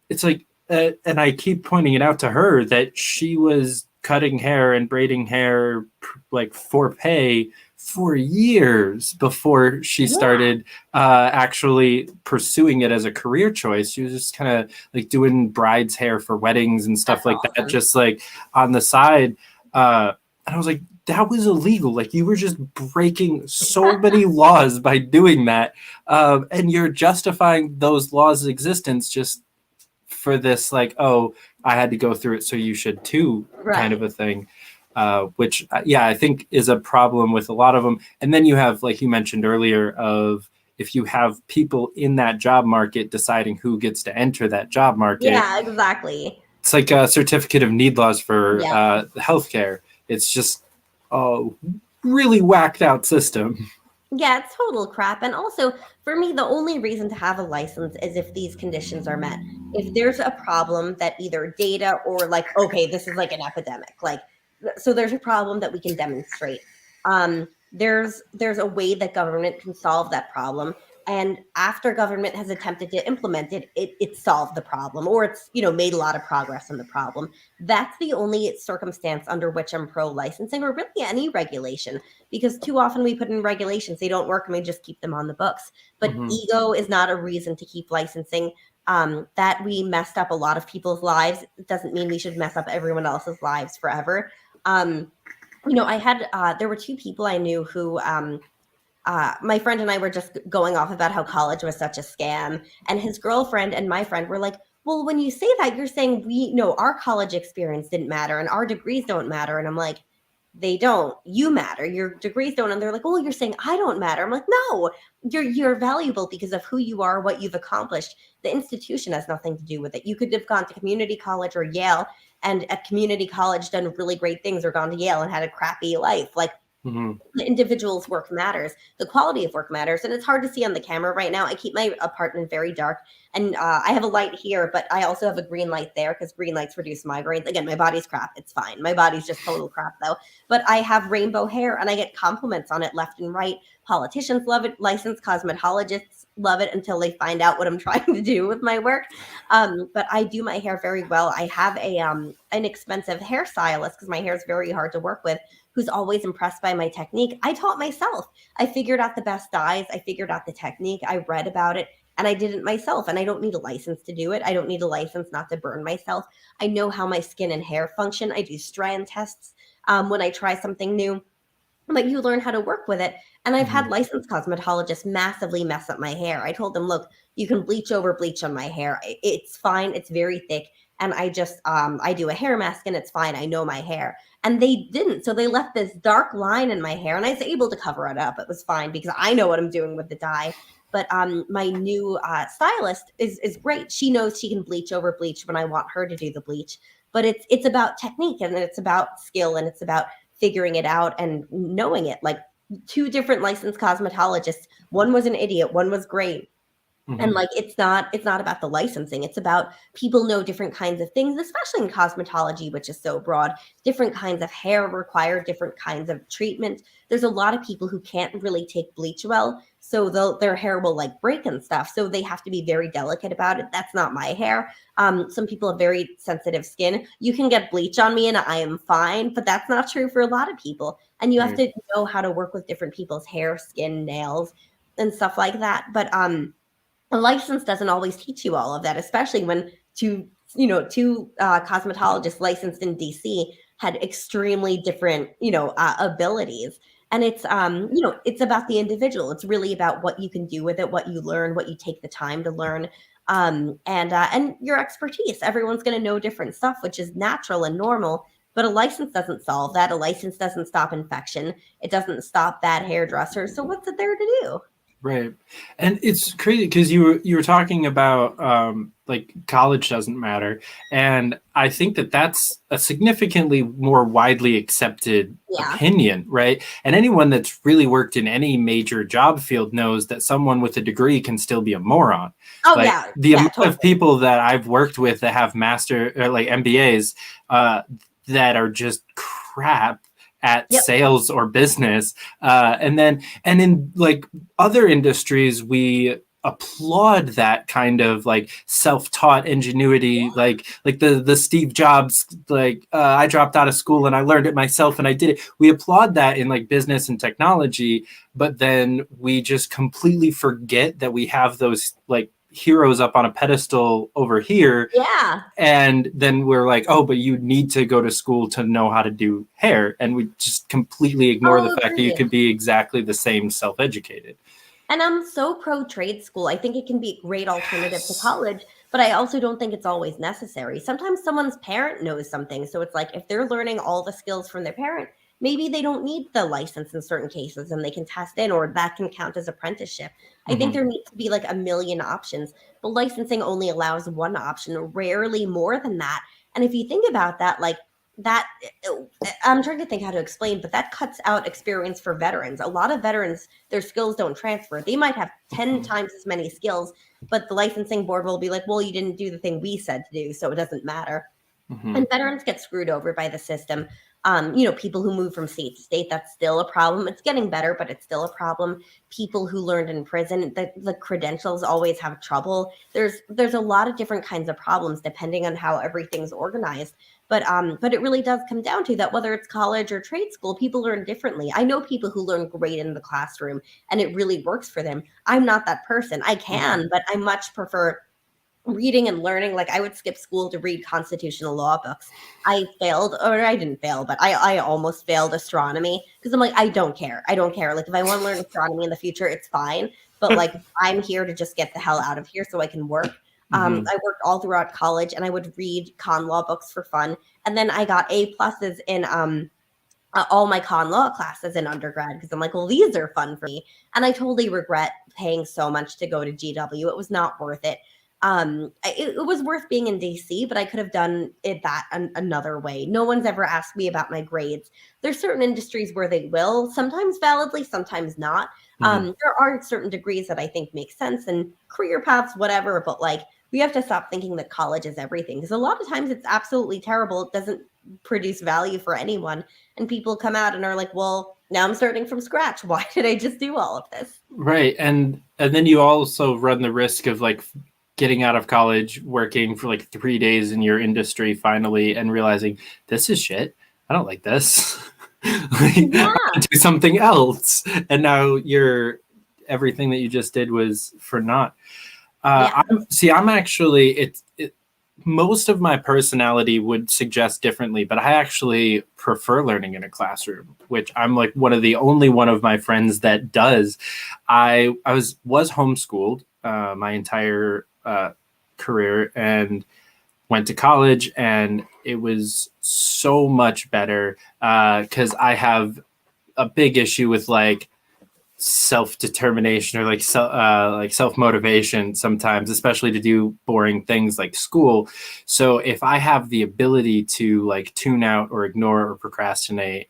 it's like, and I keep pointing it out to her that she was cutting hair and braiding hair like for pay for years before she started actually pursuing it as a career choice. She was just kind of like doing bride's hair for weddings and stuff like that, just like on the side. And I was like, that was illegal. Like you were just breaking so many laws by doing that. And you're justifying those laws' existence just for this, like, oh, I had to go through it, so you should too, kind of a thing. Which, I think is a problem with a lot of them. And then you have, like you mentioned earlier, of if you have people in that job market deciding who gets to enter that job market. Yeah, exactly. It's like a certificate of need laws for healthcare. It's just a really whacked out system. Yeah, it's total crap. And also, for me, the only reason to have a license is if these conditions are met. If there's a problem that either data or like, okay, this is like an epidemic, like, so there's a problem that we can demonstrate. There's a way that government can solve that problem. And after government has attempted to implement it, it solved the problem, or it's, made a lot of progress on the problem. That's the only circumstance under which I'm pro licensing, or really any regulation, because too often we put in regulations, they don't work, and we just keep them on the books. But ego is not a reason to keep licensing. That we messed up a lot of people's lives doesn't mean we should mess up everyone else's lives forever. I had, there were two people I knew who, my friend and I were just going off about how college was such a scam. And his girlfriend and my friend were like, well, when you say that, you're saying our college experience didn't matter and our degrees don't matter. And I'm like, they don't. You matter. Your degrees don't. And they're like, oh, you're saying I don't matter. I'm like, no, you're valuable because of who you are, what you've accomplished. The institution has nothing to do with it. You could have gone to community college or Yale, and at community college done really great things, or gone to Yale and had a crappy life. Like, the individual's work matters. The quality of work matters. And it's hard to see on the camera right now. I keep my apartment very dark, and I have a light here, but I also have a green light there because green lights reduce migraines. Again, my body's crap. It's fine. My body's just total crap though. But I have rainbow hair, and I get compliments on it left and right. Politicians love it. Licensed cosmetologists love it until they find out what I'm trying to do with my work. But I do my hair very well. I have an expensive hairstylist because my hair is very hard to work with, who's always impressed by my technique. I taught myself. I figured out the best dyes. I figured out the technique. I read about it, and I did it myself. And I don't need a license to do it. I don't need a license not to burn myself. I know how my skin and hair function. I do strand tests when I try something new. But you learn how to work with it. And I've had licensed cosmetologists massively mess up my hair. I told them, look, you can bleach over bleach on my hair. It's fine. It's very thick. And I just, I do a hair mask and it's fine. I know my hair. And they didn't. So they left this dark line in my hair, and I was able to cover it up. It was fine because I know what I'm doing with the dye. But my new stylist is great. She knows she can bleach over bleach when I want her to do the bleach. But it's about technique, and it's about skill, and it's about figuring it out and knowing it. Like, two different licensed cosmetologists. One was an idiot. One was great. And like it's not about the licensing. It's about people know different kinds of things, especially in cosmetology, which is so broad. Different kinds of hair require different kinds of treatment. There's a lot of people who can't really take bleach well, so their hair will like break and stuff. So they have to be very delicate about it. That's not my hair. Some people have very sensitive skin. You can get bleach on me and I am fine, but that's not true for a lot of people. And you have to know how to work with different people's hair, skin, nails, and stuff like that. But a license doesn't always teach you all of that, especially when two cosmetologists licensed in DC had extremely different, abilities. And it's, it's about the individual. It's really about what you can do with it, what you learn, what you take the time to learn, and your expertise. Everyone's going to know different stuff, which is natural and normal. But a license doesn't solve that. A license doesn't stop infection. It doesn't stop bad hairdressers. So what's it there to do? Right. And it's crazy because you were talking about like college doesn't matter. And I think that's a significantly more widely accepted opinion, right? And anyone that's really worked in any major job field knows that someone with a degree can still be a moron. Oh, like, yeah. The amount of people that I've worked with that have master or like MBAs that are just crap at sales or business. And in like other industries, we applaud that kind of like self-taught ingenuity, like the Steve Jobs, like I dropped out of school and I learned it myself and I did it. We applaud that in like business and technology, but then we just completely forget that we have those like heroes up on a pedestal over here. Yeah. And then we're like, oh, but you need to go to school to know how to do hair. And we just completely ignore the fact that you could be exactly the same self-educated. And I'm so pro trade school. I think it can be a great alternative to college, but I also don't think it's always necessary. Sometimes someone's parent knows something. So it's like if they're learning all the skills from their parent, maybe they don't need the license in certain cases and they can test in, or that can count as apprenticeship. I think there needs to be like a million options, but licensing only allows one option, rarely more than that. And if you think about that, like that, I'm trying to think how to explain, but that cuts out experience for veterans. A lot of veterans, their skills don't transfer. They might have 10 times as many skills, but the licensing board will be like, well, you didn't do the thing we said to do, so it doesn't matter. And veterans get screwed over by the system. People who move from state to state, that's still a problem. It's getting better, but it's still a problem. People who learned in prison, the credentials always have trouble. There's a lot of different kinds of problems depending on how everything's organized. But it really does come down to that, whether it's college or trade school, people learn differently. I know people who learn great in the classroom and it really works for them. I'm not that person. I can, but I much prefer reading and learning. Like I would skip school to read constitutional law books. I failed, or I didn't fail, but I almost failed astronomy because I'm like, I don't care. Like if I want to learn astronomy in the future, it's fine. But like I'm here to just get the hell out of here so I can work. I worked all throughout college and I would read con law books for fun. And then I got A+ in all my con law classes in undergrad because I'm like, well, these are fun for me. And I totally regret paying so much to go to GW. It was not worth it. It was worth being in DC, but I could have done it another way. No one's ever asked me about my grades. There's certain industries where they will, sometimes validly, sometimes not. There are certain degrees that I think make sense and career paths, whatever, but like we have to stop thinking that college is everything because a lot of times it's absolutely terrible. It doesn't produce value for anyone. And people come out and are like, well, now I'm starting from scratch. Why did I just do all of this? Right. And then you also run the risk of like getting out of college, working for like 3 days in your industry finally, and realizing this is shit. I don't like this. Do something else. And now everything that you just did was for naught. I'm actually, most of my personality would suggest differently, but I actually prefer learning in a classroom, which I'm like only one of my friends that does. I was homeschooled my entire career and went to college, and it was so much better because I have a big issue with like self-determination or like self-motivation sometimes, especially to do boring things like school. So if I have the ability to like tune out or ignore or procrastinate,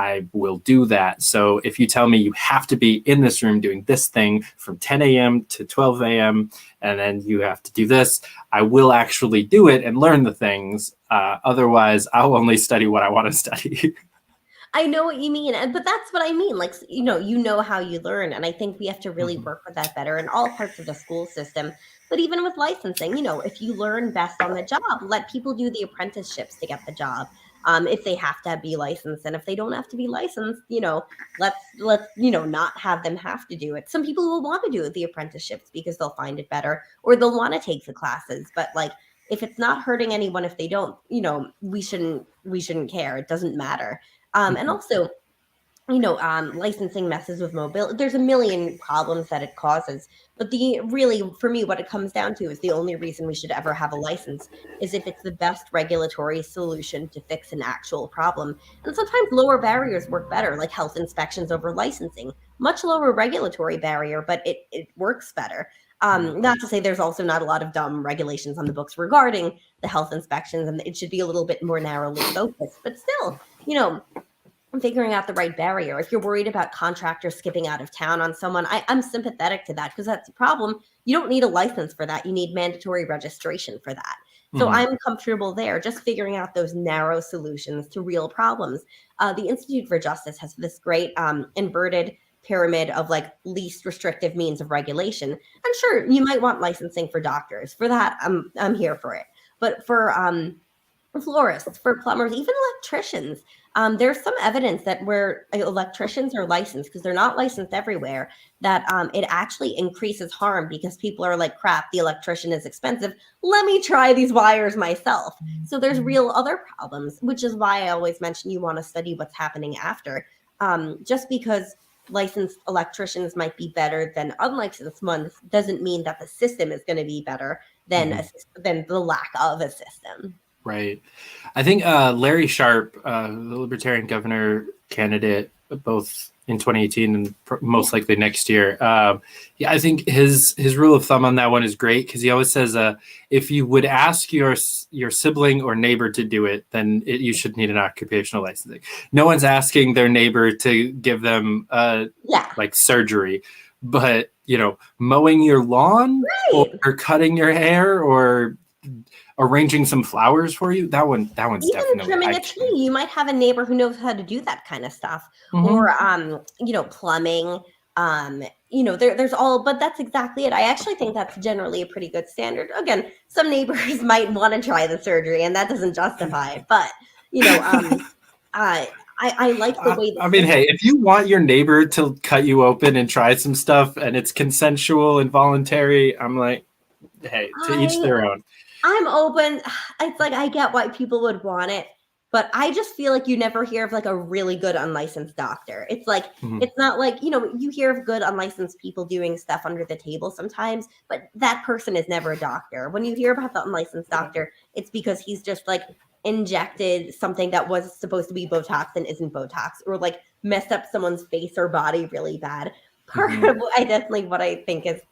I will do that. So if you tell me you have to be in this room doing this thing from 10 a.m. to 12 a.m., and then you have to do this, I will actually do it and learn the things. Otherwise, I'll only study what I want to study. I know what you mean, but that's what I mean. Like, you know how you learn, and I think we have to really work with that better in all parts of the school system. But even with licensing, if you learn best on the job, let people do the apprenticeships to get the job. If they have to be licensed, and if they don't have to be licensed, let's not have them have to do it. Some people will want to do the apprenticeships because they'll find it better, or they'll want to take the classes. But like, if it's not hurting anyone, if they don't, we shouldn't care. It doesn't matter. And also, licensing messes with mobility. There's a million problems that it causes. But for me, what it comes down to is the only reason we should ever have a license is if it's the best regulatory solution to fix an actual problem. And sometimes lower barriers work better, like health inspections over licensing. Much lower regulatory barrier, but it works better. Not to say there's also not a lot of dumb regulations on the books regarding the health inspections, and it should be a little bit more narrowly focused. But still, figuring out the right barrier. If you're worried about contractors skipping out of town on someone, I'm sympathetic to that because that's a problem. You don't need a license for that. You need mandatory registration for that. So I'm comfortable there, just figuring out those narrow solutions to real problems. The Institute for Justice has this great inverted pyramid of like least restrictive means of regulation. And sure, you might want licensing for doctors. For that, I'm here for it. But for florists, for plumbers, even electricians, there's some evidence that where electricians are licensed, because they're not licensed everywhere, that it actually increases harm because people are like, crap, the electrician is expensive. Let me try these wires myself. So there's real other problems, which is why I always mention you want to study what's happening after. Just because licensed electricians might be better than unlicensed ones doesn't mean that the system is going to be better than the lack of a system. Right. I think Larry Sharp, the Libertarian governor candidate, both in 2018 and most likely next year. I think his rule of thumb on that one is great because he always says, if you would ask your sibling or neighbor to do it, then you should need an occupational licensing. No one's asking their neighbor to give them like surgery, but mowing your lawn or cutting your hair or arranging some flowers for you, that one's even definitely trimming a tree. You might have a neighbor who knows how to do that kind of stuff, or plumbing. There's all, but that's exactly it. I actually think that's generally a pretty good standard. Again, some neighbors might want to try the surgery, and that doesn't justify it. But I like the way. I mean, hey, if you want your neighbor to cut you open and try some stuff, and it's consensual and voluntary, I'm like, hey, to each their own. I'm open. It's like, I get why people would want it, but I just feel like you never hear of like a really good unlicensed doctor. It's like, it's not like, you hear of good unlicensed people doing stuff under the table sometimes, but that person is never a doctor. When you hear about the unlicensed doctor, it's because he's just like injected something that was supposed to be Botox and isn't Botox, or like messed up someone's face or body really bad. Part of what I think is,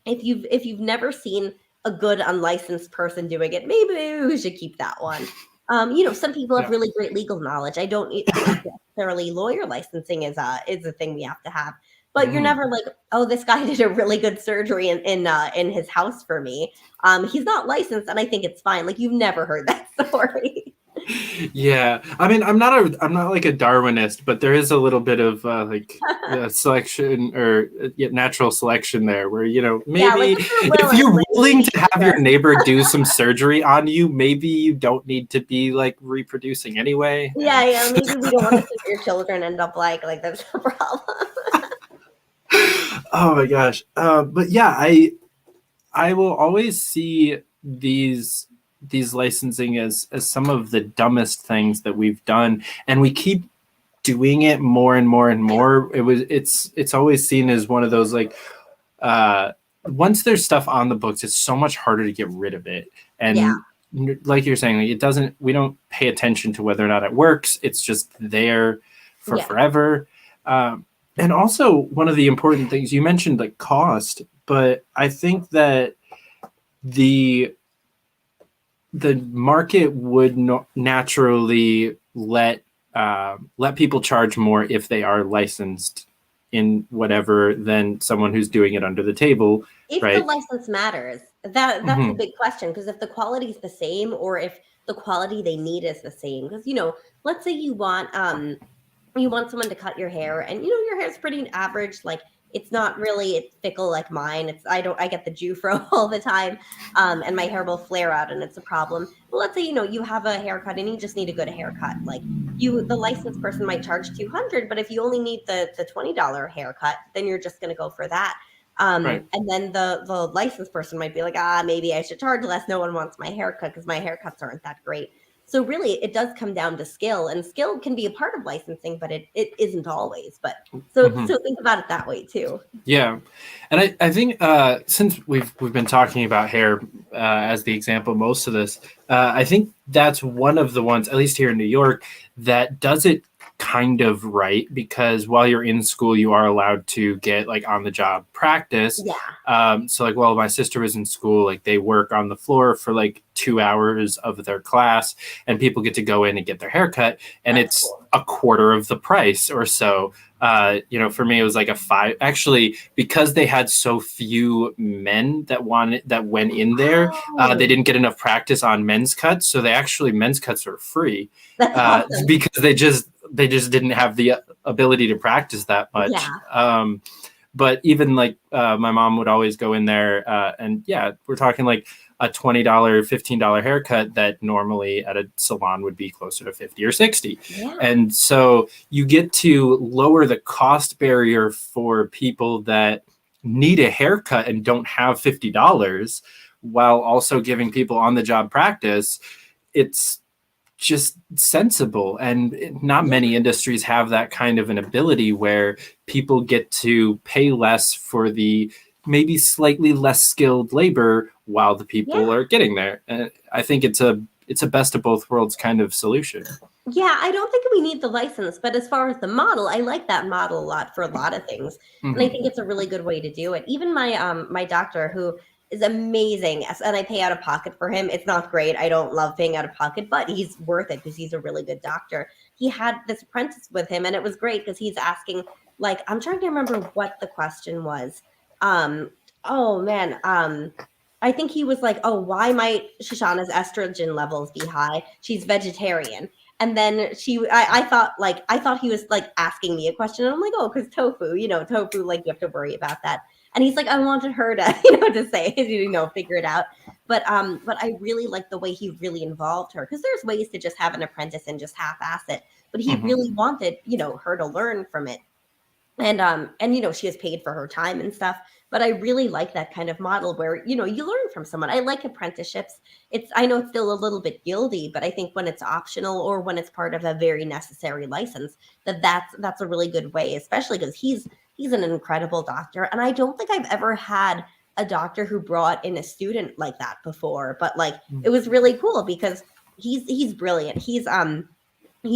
if you've never seen a good unlicensed person doing it, maybe we should keep that one. Some people have really great legal knowledge. I don't necessarily lawyer licensing is a thing we have to have, but you're never like, oh, this guy did a really good surgery in his house for me. He's not licensed, and I think it's fine. Like, you've never heard that story. Yeah, I mean, I'm not like a Darwinist, but there is a little bit of selection or natural selection there, where maybe if you're willing to have your neighbor do some surgery on you, maybe you don't need to be like reproducing anyway. Yeah, maybe we don't want to see your children end up like that's the problem. Oh my gosh, but yeah, I will always see these licensing as some of the dumbest things that we've done, and we keep doing it more and more and more. It's always seen as one of those, like, once there's stuff on the books, it's so much harder to get rid of it. And like you're saying, like, we don't pay attention to whether or not it works. It's just there for forever. And also, one of the important things you mentioned, like cost, but I think that the market would naturally let let people charge more if they are licensed in whatever than someone who's doing it under the table. If right? the license matters, that's a big question, because if the quality is the same, or if the quality they need is the same, because let's say you want someone to cut your hair, and your hair's pretty average, like it's not really, it's fickle like mine. I get the Jufro all the time, and my hair will flare out, and it's a problem. But let's say you have a haircut and you just need a good haircut. Like the licensed person might charge $200, but if you only need the $20 haircut, then you're just going to go for that. Right. And then the licensed person might be like, maybe I should charge less. No one wants my haircut because my haircuts aren't that great. So really, it does come down to skill, and skill can be a part of licensing, but it isn't always. But so think about it that way too. Yeah, and I think since we've been talking about hair as the example most of this, I think that's one of the ones, at least here in New York, that does it kind of right, because while you're in school, you are allowed to get like on the job practice. Yeah. So like, while my sister was in school, like they work on the floor for like 2 hours of their class, and people get to go in and get their haircut, and That's it's cool. a quarter of the price or so. For me, it was like a $5. Actually, because they had so few men that went in there, they didn't get enough practice on men's cuts. So men's cuts are free. That's awesome. Because they just didn't have the ability to practice that much. Yeah. But even like my mom would always go in there, and yeah, we're talking like a $20, $15 haircut that normally at a salon would be closer to 50 or 60. Yeah. And so you get to lower the cost barrier for people that need a haircut and don't have $50, while also giving people on the job practice. It's just sensible, and not many industries have that kind of an ability where people get to pay less for the maybe slightly less skilled labor while the people are getting there. And I think it's a best of both worlds kind of solution. Yeah, I don't think we need the license, but as far as the model, I like that model a lot for a lot of things. And I think it's a really good way to do it. Even my doctor, who is amazing, and I pay out of pocket for him. It's not great. I don't love paying out of pocket, but he's worth it because he's a really good doctor. He had this apprentice with him, and it was great because he's asking, like, I'm trying to remember what the question was. I think he was like, why might Shoshana's estrogen levels be high? She's vegetarian. And then I thought he was like asking me a question. And I'm like, because tofu, like you have to worry about that. And he's like, I wanted her to, to say, figure it out. But I really like the way he really involved her, because there's ways to just have an apprentice and just half-ass it. But he really wanted, her to learn from it. And she has paid for her time and stuff. But I really like that kind of model where, you learn from someone. I like apprenticeships. I know it's still a little bit guilty, but I think when it's optional or when it's part of a very necessary license, that's a really good way, especially because he's an incredible doctor. And I don't think I've ever had a doctor who brought in a student like that before, but like, it was really cool because he's brilliant. He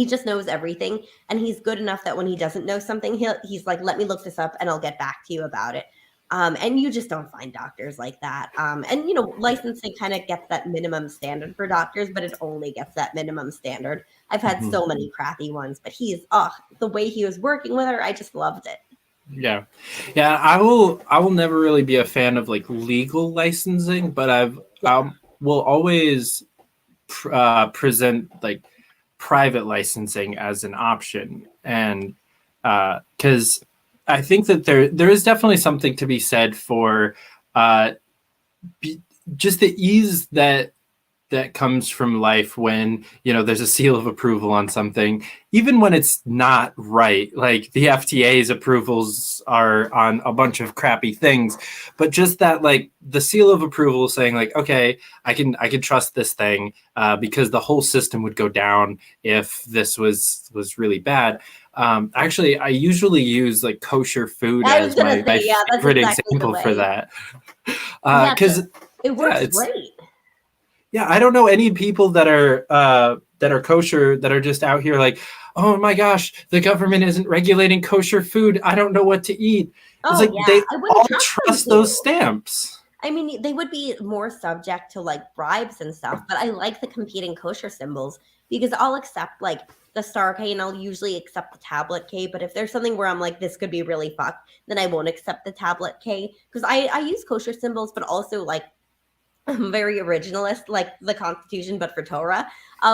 just knows everything, and he's good enough that when he doesn't know something, he's like, let me look this up and I'll get back to you about it. And you just don't find doctors like that. Licensing kind of gets that minimum standard for doctors, but it only gets that minimum standard. I've had so many crappy ones, but the way he was working with her, I just loved it. Yeah. I will never really be a fan of like legal licensing, but I will always present like private licensing as an option, and because I think that there is definitely something to be said for just the ease that comes from life when there's a seal of approval on something, even when it's not right. Like the FTA's approvals are on a bunch of crappy things, but just that, like, the seal of approval saying like, okay, I can trust this thing because the whole system would go down if this was really bad. Actually, I usually use like kosher food as my favorite example for that, because it works great. Yeah, I don't know any people that are kosher that are just out here like, oh my gosh, the government isn't regulating kosher food. I don't know what to eat. It's like they all trust those stamps. I mean, they would be more subject to like bribes and stuff, but I like the competing kosher symbols because I'll accept like the star K and I'll usually accept the tablet K. But if there's something where I'm like, this could be really fucked, then I won't accept the tablet K because I use kosher symbols, but also like I'm very originalist, like the Constitution, but for Torah,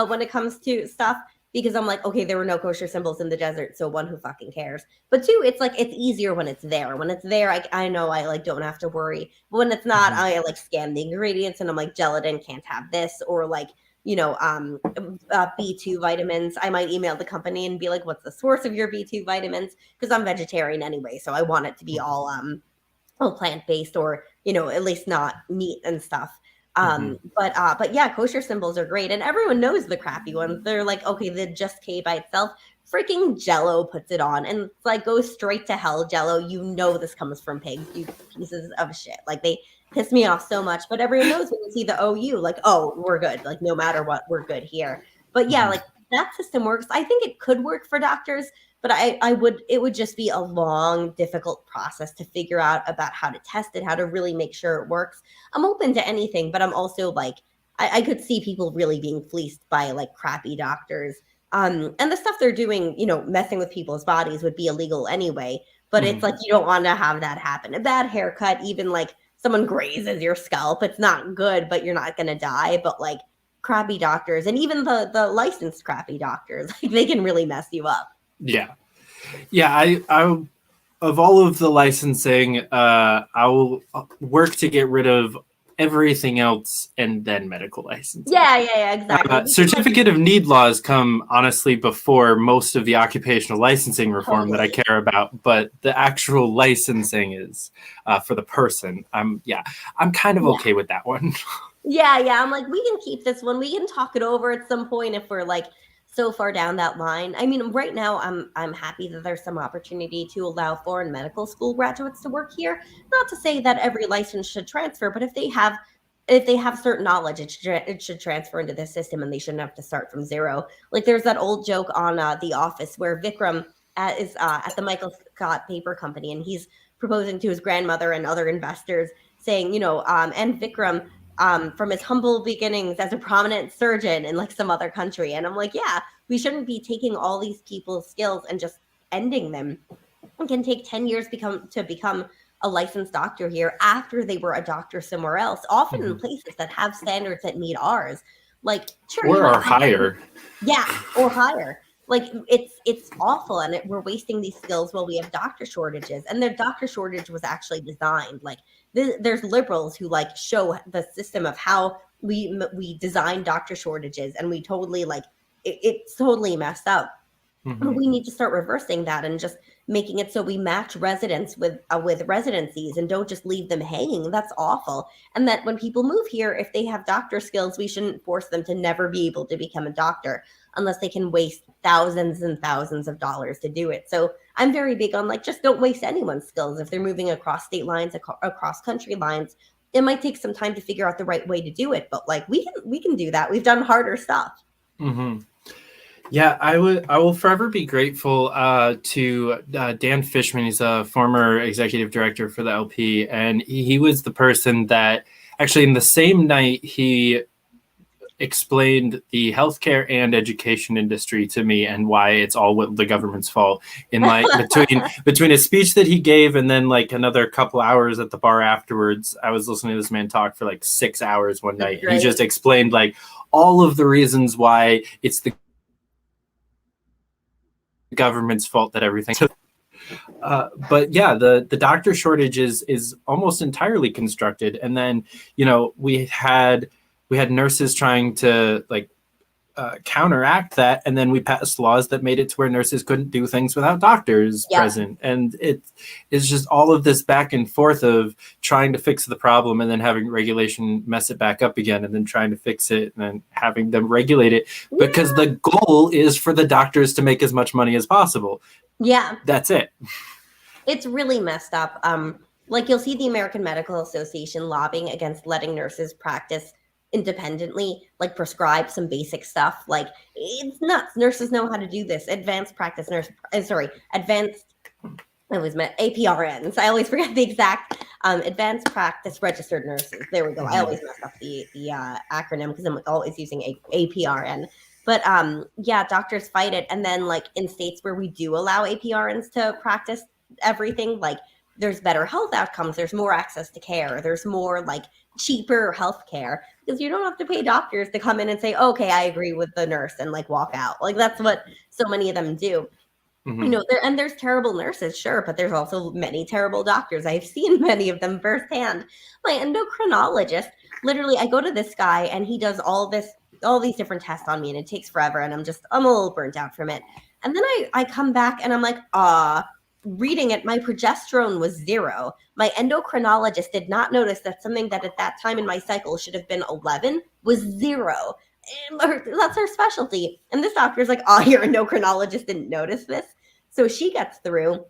when it comes to stuff. Because I'm like, okay, there were no kosher symbols in the desert, so one, who fucking cares? But two, it's like it's easier when it's there. When it's there, I know I like don't have to worry. But when it's not, I like scan the ingredients and I'm like, gelatin can't have this, or like B2 vitamins. I might email the company and be like, what's the source of your B2 vitamins? Because I'm vegetarian anyway, so I want it to be all plant-based, or at least not meat and stuff. But yeah, kosher symbols are great, and everyone knows the crappy ones. They're like, okay, the just K by itself. Freaking Jello puts it on, and it's like, go straight to hell, Jello. This comes from pigs, you pieces of shit. Like, they piss me off so much. But everyone knows when you see the OU, like, oh, we're good. Like, no matter what, we're good here. But yeah, like that system works. I think it could work for doctors. But it would just be a long, difficult process to figure out about how to test it, how to really make sure it works. I'm open to anything, but I'm also like, I could see people really being fleeced by like crappy doctors. And the stuff they're doing, messing with people's bodies would be illegal anyway. But it's like, you don't want to have that happen. A bad haircut, even like someone grazes your scalp, it's not good, but you're not going to die. But like crappy doctors, and even the licensed crappy doctors, like they can really mess you up. Yeah. I of all of the licensing, I will work to get rid of everything else and then medical licensing. Yeah, exactly. Certificate of need laws come honestly before most of the occupational licensing reform that I care about, but the actual licensing is for the person. I'm kind of okay with that one. Yeah. I'm like, we can keep this one. We can talk it over at some point if we're like so far down that line. I mean, right now I'm happy that there's some opportunity to allow foreign medical school graduates to work here. Not to say that every license should transfer, but if they have certain knowledge, it should transfer into the system, and they shouldn't have to start from zero. Like there's that old joke on The Office where Vikram is at the Michael Scott Paper Company, and he's proposing to his grandmother and other investors, saying, and Vikram, from his humble beginnings as a prominent surgeon in like some other country. And I'm like, yeah, we shouldn't be taking all these people's skills and just ending them. It can take 10 years to become a licensed doctor here after they were a doctor somewhere else, often in places that have standards that meet ours. Like, sure, or higher. Yeah, or higher. Like it's awful, and we're wasting these skills while we have doctor shortages. And the doctor shortage was actually designed. Like there's liberals who like show the system of how we design doctor shortages, and we totally like it's totally messed up. We need to start reversing that and just making it so we match residents with residencies and don't just leave them hanging. That's awful. And that when people move here, if they have doctor skills, we shouldn't force them to never be able to become a doctor unless they can waste thousands and thousands of dollars to do it. So I'm very big on like, just don't waste anyone's skills. If they're moving across state lines, across country lines, it might take some time to figure out the right way to do it. But like we can do that. We've done harder stuff. Yeah, I will forever be grateful to Dan Fishman. He's a former executive director for the LP, and he was the person that actually in the same night he explained the healthcare and education industry to me and why it's all the government's fault. In like between a speech that he gave and then like another couple hours at the bar afterwards, I was listening to this man talk for like 6 hours one night. He just explained like all of the reasons why it's the government's fault that everything. But yeah, the doctor shortage is almost entirely constructed, and then we had nurses trying to like counteract that, and then we passed laws that made it to where nurses couldn't do things without doctors present, and it's just all of this back and forth of trying to fix the problem and then having regulation mess it back up again, and then trying to fix it and then having them regulate it because the goal is for the doctors to make as much money as possible. Yeah, that's it. It's really messed up. Like you'll see the American Medical Association lobbying against letting nurses practice independently, like prescribe some basic stuff. Like I always meant APRNs. I always forget the exact advanced practice registered nurses. There we go. I always mess up the acronym because I'm always using APRN. But yeah, doctors fight it. And then like in states where we do allow APRNs to practice everything, like there's better health outcomes. There's more access to care. There's more like cheaper health care because you don't have to pay doctors to come in and say, okay, I agree with the nurse and like walk out. Like that's what so many of them do. You know, there's terrible nurses, sure, but there's also many terrible doctors. I've seen many of them firsthand. My endocrinologist, literally, I go to this guy and he does all these different tests on me, and it takes forever, and I'm a little burnt out from it. And then I come back and I'm like, reading it, my progesterone was 0. My endocrinologist did not notice that something that at that time in my cycle should have been 11 was 0. That's her specialty. And this doctor's like, your endocrinologist didn't notice this. So she gets through,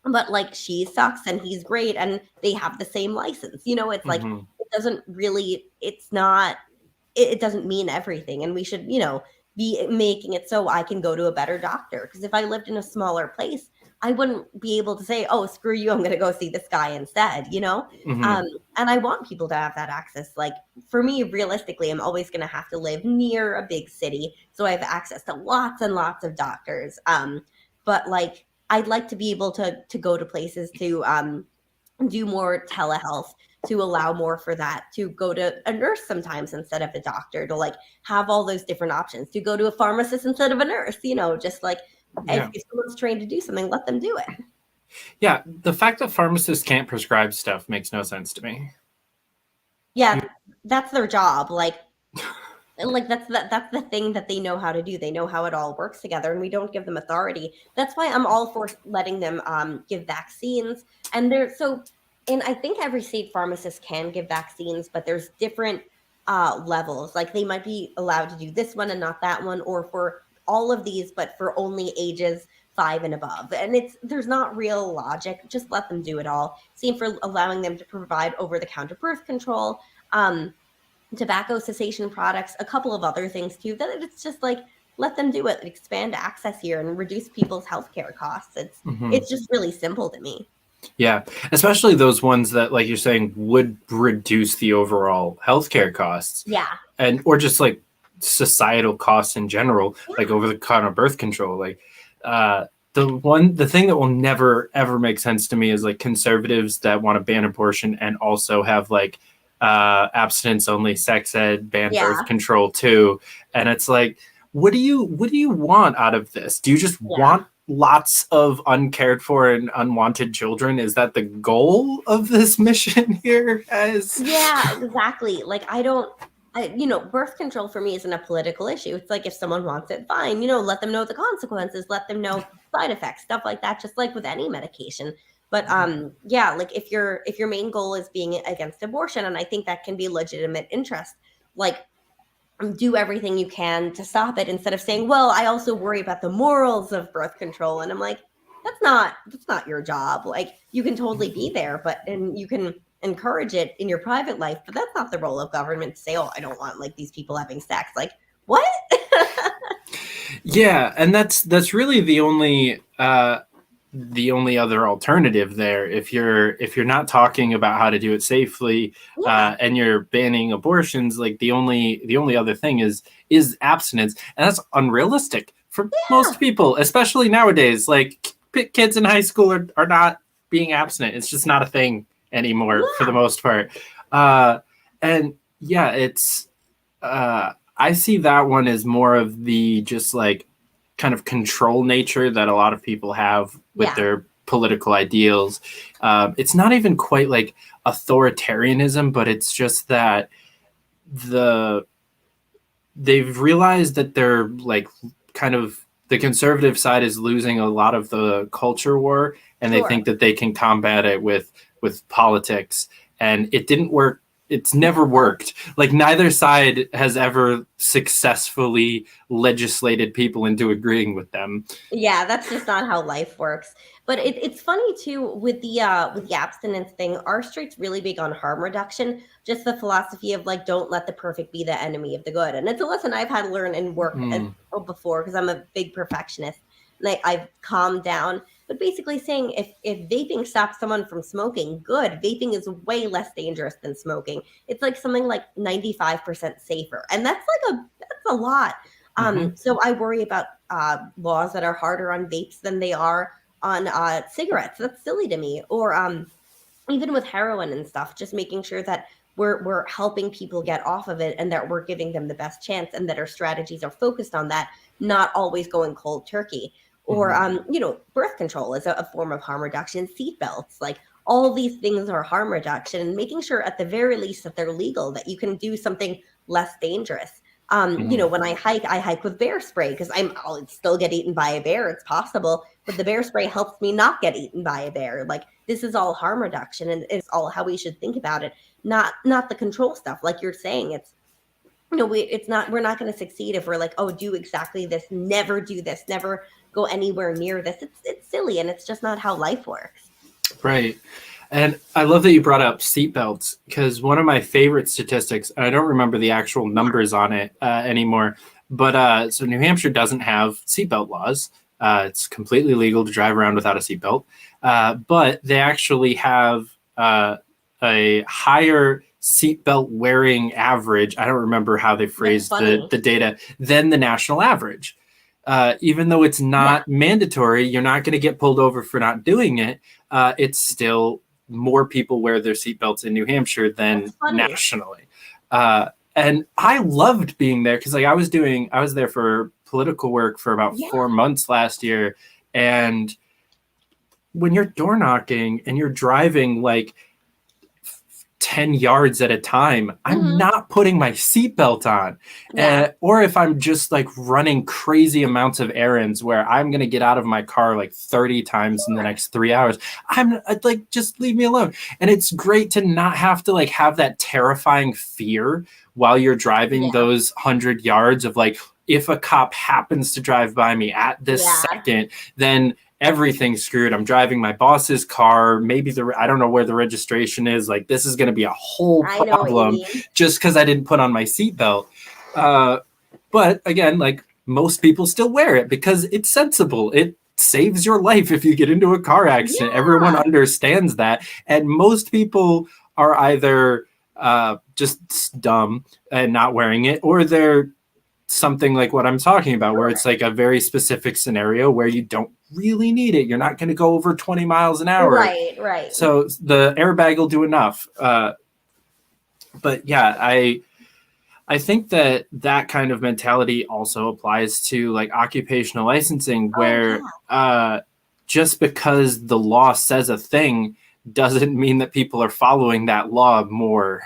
but like she sucks and he's great and they have the same license. You know, it's like, it doesn't really, it doesn't mean everything. And we should, you know, be making it so I can go to a better doctor. Because if I lived in a smaller place, I wouldn't be able to say, oh, screw you, I'm going to go see this guy instead, you know? And I want people to have that access. Like, for me, realistically, I'm always going to have to live near a big city. So I have access to lots and lots of doctors. But, like, I'd like to be able to go to places to do more telehealth, to allow more for that, to go to a nurse sometimes instead of a doctor, to, like, have all those different options, to go to a pharmacist instead of a nurse, you know, just, like, if someone's trained to do something, let them do it. Yeah, the fact that pharmacists can't prescribe stuff makes no sense to me. Yeah, that's their job. Like that's the thing that they know how to do. They know how it all works together, and we don't give them authority. That's why I'm all for letting them give vaccines. And I think every state pharmacist can give vaccines, but there's different levels. Like they might be allowed to do this one and not that one, or for all of these, but for only ages 5 and above. And there's not real logic. Just let them do it all. Same for allowing them to provide over-the-counter birth control, tobacco cessation products, a couple of other things too. That it's just like, let them do it. Expand access here and reduce people's healthcare costs. It's just really simple to me. Yeah, especially those ones that, like you're saying, would reduce the overall healthcare costs. Yeah. Or just like societal costs in general, like over-the-counter birth control. Like the thing that will never ever make sense to me is like conservatives that want to ban abortion and also have like abstinence only sex ed, ban birth control too. And it's like, what do you want out of this? Do you just want lots of uncared for and unwanted children? Is that the goal of this mission here? Yeah, exactly. Like birth control for me isn't a political issue. It's like if someone wants it, fine. You know, let them know the consequences, let them know side effects, stuff like that, just like with any medication. But like if your main goal is being against abortion, and I think that can be a legitimate interest, like do everything you can to stop it instead of saying, well, I also worry about the morals of birth control. And I'm like, that's not your job. Like you can totally be there, and you can encourage it in your private life, but that's not the role of government to say, oh, I don't want like these people having sex. Like what? Yeah, and that's really the only other alternative there. If you're not talking about how to do it safely, and you're banning abortions, like the only other thing is abstinence, and that's unrealistic for most people, especially nowadays. Like kids in high school are not being abstinent. It's just not a thing anymore for the most part. And yeah, it's I see that one as more of the just like kind of control nature that a lot of people have with their political ideals. It's not even quite like authoritarianism, but it's just that they've realized that they're like kind of the conservative side is losing a lot of the culture war, and they think that they can combat it with politics, and it didn't work. It's never worked. Like neither side has ever successfully legislated people into agreeing with them. Yeah, that's just not how life works. But it's funny too with the abstinence thing. Our street's really big on harm reduction. Just the philosophy of like, don't let the perfect be the enemy of the good. And it's a lesson I've had to learn and work before because I'm a big perfectionist. And I've calmed down. but basically saying if vaping stops someone from smoking, good. Vaping is way less dangerous than smoking. It's like something like 95% safer. And that's a lot. So I worry about laws that are harder on vapes than they are on cigarettes. That's silly to me. Or even with heroin and stuff, just making sure that we're helping people get off of it and that we're giving them the best chance and that our strategies are focused on that, not always going cold turkey. Or birth control is a form of harm reduction. Seatbelts, like all these things are harm reduction, and making sure at the very least that they're legal, that you can do something less dangerous. When I hike with bear spray because I'll still get eaten by a bear. It's possible, but the bear spray helps me not get eaten by a bear. Like, this is all harm reduction, and it's all how we should think about it. Not the control stuff. Like you're saying, it's, we're not going to succeed if we're like, oh, do exactly this, never do this, never go anywhere near this. It's silly, and it's just not how life works. Right. And I love that you brought up seatbelts, because one of my favorite statistics, and I don't remember the actual numbers on it anymore, but so New Hampshire doesn't have seatbelt laws. It's completely legal to drive around without a seatbelt, but they actually have a higher seatbelt wearing average. I don't remember how they phrased the data than the national average. Even though it's not mandatory, you're not going to get pulled over for not doing it. It's still more people wear their seatbelts in New Hampshire than nationally. And I loved being there because I was there for political work for about 4 months last year. And when you're door knocking and you're driving like 10 yards at a time, I'm not putting my seatbelt on. Or if I'm just like running crazy amounts of errands where I'm going to get out of my car like 30 times in the next 3 hours, I'm like, just leave me alone. And it's great to not have to like have that terrifying fear while you're driving those 100 yards of like, if a cop happens to drive by me at this second, then everything's screwed. I'm driving my boss's car. Maybe I don't know where the registration is. Like, this is going to be a whole problem just because I didn't put on my seatbelt. But again, like, most people still wear it because it's sensible. It saves your life if you get into a car accident. Everyone understands that. And most people are either just dumb and not wearing it, or they're something like what I'm talking about, where it's like a very specific scenario where you don't really need it. You're not going to go over 20 miles an hour. Right. So the airbag will do enough. But yeah, I think that kind of mentality also applies to like occupational licensing, where just because the law says a thing doesn't mean that people are following that law more.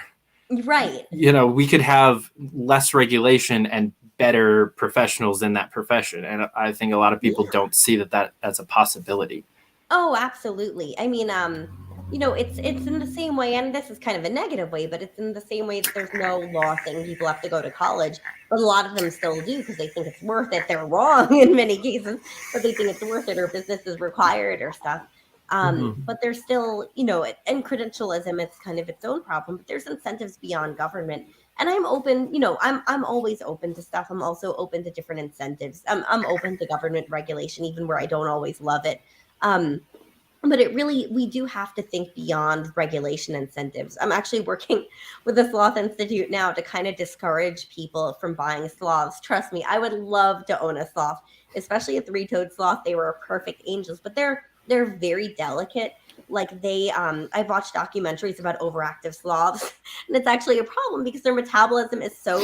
Right. We could have less regulation and better professionals in that profession. And I think a lot of people don't see that as a possibility. Oh, absolutely. I mean, it's in the same way, and this is kind of a negative way, but it's in the same way that there's no law saying people have to go to college, but a lot of them still do because they think it's worth it. They're wrong in many cases, but they think it's worth it, or business is required or stuff. But there's still, and credentialism, it's kind of its own problem, but there's incentives beyond government. And I'm open, I'm always open to stuff. I'm also open to different incentives. I'm open to government regulation, even where I don't always love it. But we do have to think beyond regulation incentives. I'm actually working with the Sloth Institute now to kind of discourage people from buying sloths. Trust me, I would love to own a sloth, especially a three-toed sloth. They were perfect angels, but they're very delicate. Like I've watched documentaries about overactive sloths, and it's actually a problem because their metabolism is so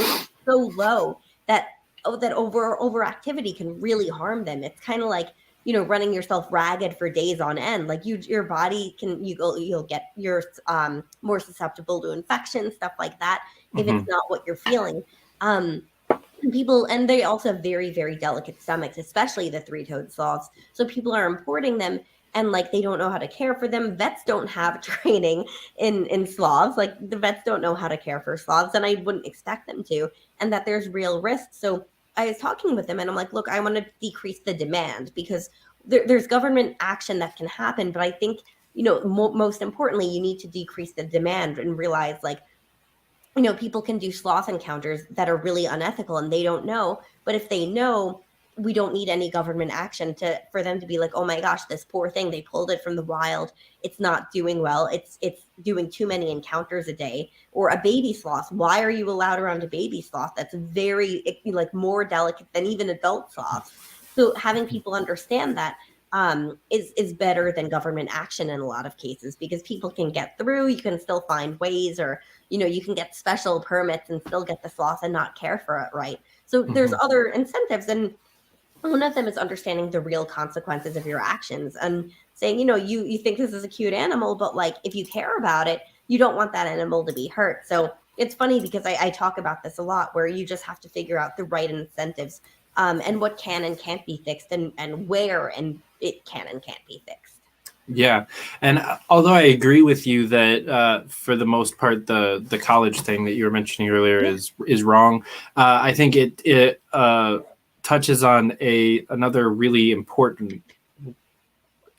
low that overactivity can really harm them. It's kind of like, running yourself ragged for days on end. Like your body you'll get more susceptible to infection, stuff like that, if it's not what you're feeling. People, and they also have very, very delicate stomachs, especially the three-toed sloths. So people are importing them, and like they don't know how to care for them. Vets don't have training in sloths. Like the vets don't know how to care for sloths, and I wouldn't expect them to. And that there's real risk. So I was talking with them, and I'm like, look, I want to decrease the demand because there's government action that can happen, but I think most importantly, you need to decrease the demand and realize like, people can do sloth encounters that are really unethical and they don't know. But if they know, we don't need any government action for them to be like, oh my gosh, this poor thing, they pulled it from the wild. It's not doing well. It's doing too many encounters a day. Or a baby sloth. Why are you allowed around a baby sloth? That's very like more delicate than even adult sloths. So having people understand that is better than government action in a lot of cases, because people can get through. You can still find ways, or you can get special permits and still get the sloth and not care for it, right? So there's other incentives, and one of them is understanding the real consequences of your actions and saying, you think this is a cute animal, but like if you care about it, you don't want that animal to be hurt. So it's funny because I talk about this a lot, where you just have to figure out the right incentives and what can and can't be fixed, and where and it can and can't be fixed. Yeah, and although I agree with you that for the most part the college thing that you were mentioning earlier is wrong, I think it touches on another really important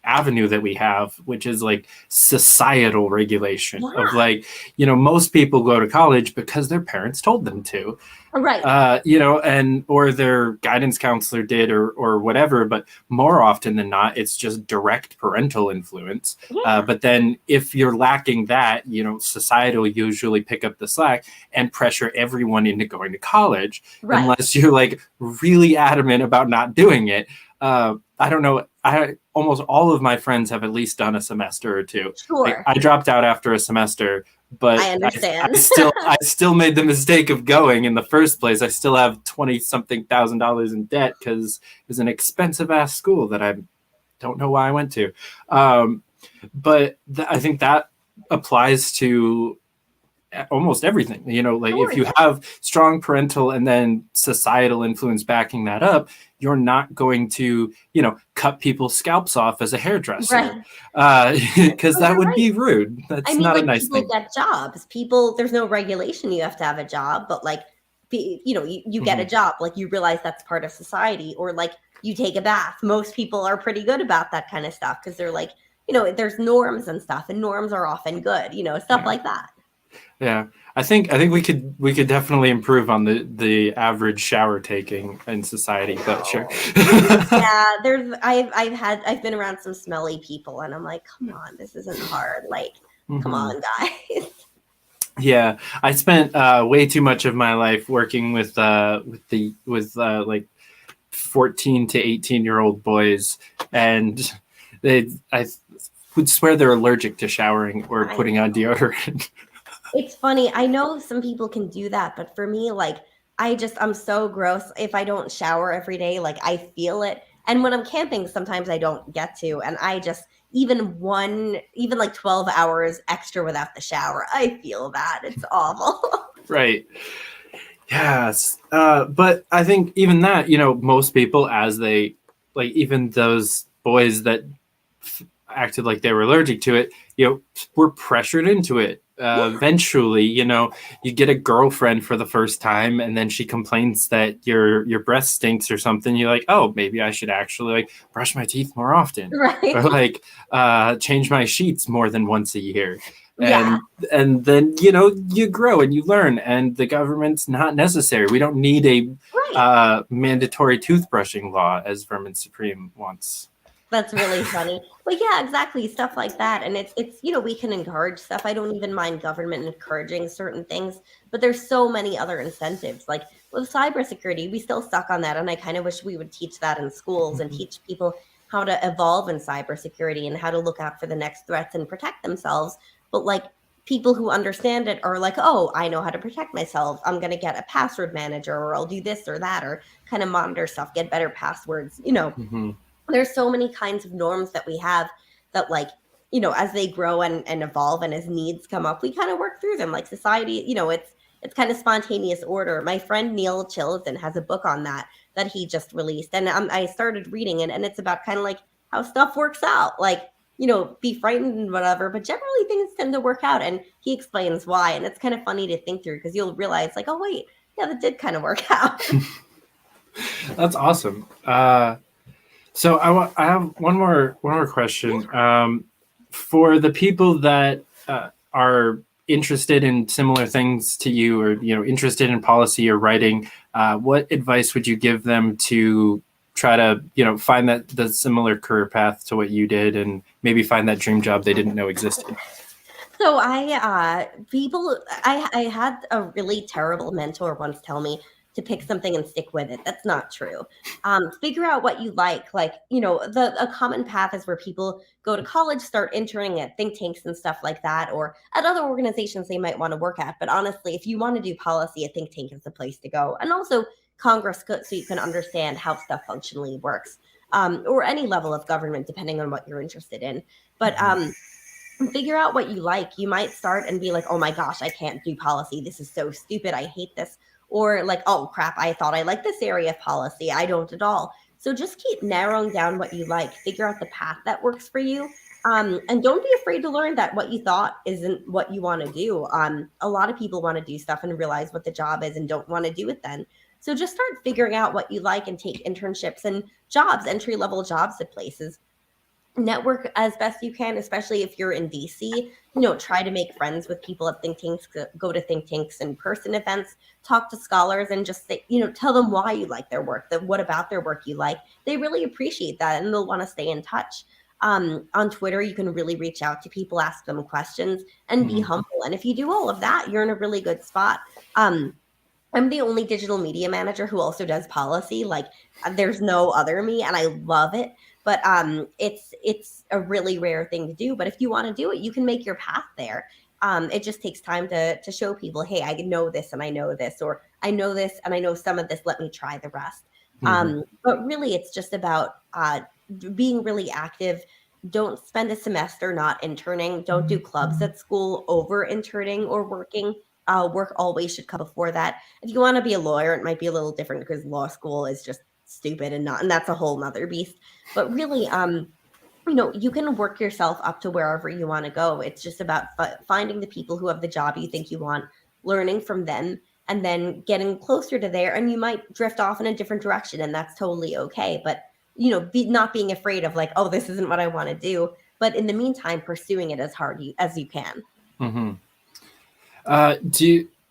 avenue that we have, which is like societal regulation of like, most people go to college because their parents told them to, right? And or their guidance counselor did, or whatever. But more often than not, it's just direct parental influence. But then if you're lacking that, society will usually pick up the slack and pressure everyone into going to college, unless you're like really adamant about not doing it. I don't know. Almost all of my friends have at least done a semester or two. Sure. Like, I dropped out after a semester, but I understand. I still made the mistake of going in the first place. I still have $20-something thousand in debt because it was an expensive ass school that I don't know why I went to. But I think that applies to almost everything. Like if you have strong parental and then societal influence backing that up, you're not going to cut people's scalps off as a hairdresser, because that would be rude. That's not a nice thing. People get jobs. There's no regulation you have to have a job, but like you get a job, like you realize that's part of society. Or like you take a bath. Most people are pretty good about that kind of stuff because they're like, there's norms and stuff, and norms are often good, stuff like that. Yeah, I think we could definitely improve on the average shower taking in society, but sure. Yeah, I've been around some smelly people, and I'm like, come on, this isn't hard. Like, come on, guys. Yeah, I spent way too much of my life working with like 14 to 18-year-old boys, and I would swear they're allergic to showering or putting on deodorant. It's funny. I know some people can do that, but for me, like, I'm so gross. If I don't shower every day, like I feel it. And when I'm camping, sometimes I don't get to, and I just, even like 12 hours extra without the shower, I feel that. It's awful. Right. Yes. But I think even that, most people, as they, like, even those boys that acted like they were allergic to it, were pressured into it. Eventually, you get a girlfriend for the first time, and then she complains that your breath stinks or something. You're like, oh, maybe I should actually like brush my teeth more often, right? Or like change my sheets more than once a year. And then you grow and you learn, and the government's not necessary. We don't need a mandatory toothbrushing law, as Vermin Supreme wants. That's really funny. But yeah, exactly. Stuff like that. And it's we can encourage stuff. I don't even mind government encouraging certain things, but there's so many other incentives. Like with cybersecurity, we still stuck on that. And I kind of wish we would teach that in schools and teach people how to evolve in cybersecurity and how to look out for the next threats and protect themselves. But like people who understand it are like, oh, I know how to protect myself. I'm going to get a password manager, or I'll do this or that, or kind of monitor stuff, get better passwords, There's so many kinds of norms that we have that, like, as they grow and evolve and as needs come up, we kind of work through them. Like society, it's kind of spontaneous order. My friend Neil Chilton has a book on that he just released. And I started reading it, and it's about kind of like how stuff works out. Like, be frightened and whatever, but generally things tend to work out. And he explains why. And it's kind of funny to think through because you'll realize like, oh, wait, yeah, that did kind of work out. That's awesome. So I have one more question. For the people that are interested in similar things to you, or interested in policy or writing, what advice would you give them to try to, find the similar career path to what you did and maybe find that dream job they didn't know existed? So I had a really terrible mentor once tell me to pick something and stick with it. That's not true. Figure out what you like. Like, a common path is where people go to college, start interning at think tanks and stuff like that, or at other organizations they might want to work at. But honestly, if you want to do policy, a think tank is the place to go. And also Congress, so you can understand how stuff functionally works, or any level of government, depending on what you're interested in. But figure out what you like. You might start and be like, oh my gosh, I can't do policy. This is so stupid. I hate this. Or like, oh crap, I thought I liked this area of policy. I don't at all. So just keep narrowing down what you like. Figure out the path that works for you. And don't be afraid to learn that what you thought isn't what you want to do. A lot of people want to do stuff and realize what the job is and don't want to do it then. So just start figuring out what you like and take internships and jobs, entry-level jobs at places. Network as best you can, especially if you're in DC. Try to make friends with people at think tanks, go to think tanks and person events, talk to scholars, and just say, tell them why you like their work, what about their work you like. They really appreciate that and they'll want to stay in touch. On Twitter, you can really reach out to people, ask them questions, and be humble. And if you do all of that, you're in a really good spot. I'm the only digital media manager who also does policy. Like, there's no other me, and I love it. But it's a really rare thing to do. But if you want to do it, you can make your path there. It just takes time to show people, hey, I know this and I know this, or I know this and I know some of this. Let me try the rest. But really, it's just about being really active. Don't spend a semester not interning. Don't do clubs at school over interning or working. Work always should come before that. If you want to be a lawyer, it might be a little different because law school is just stupid and that's a whole nother beast. But really, you can work yourself up to wherever you want to go. It's just about finding the people who have the job you think you want, learning from them, and then getting closer to there. And you might drift off in a different direction, and that's totally okay. But not being afraid of like, oh, this isn't what I want to do. But in the meantime, pursuing it as hard as you can.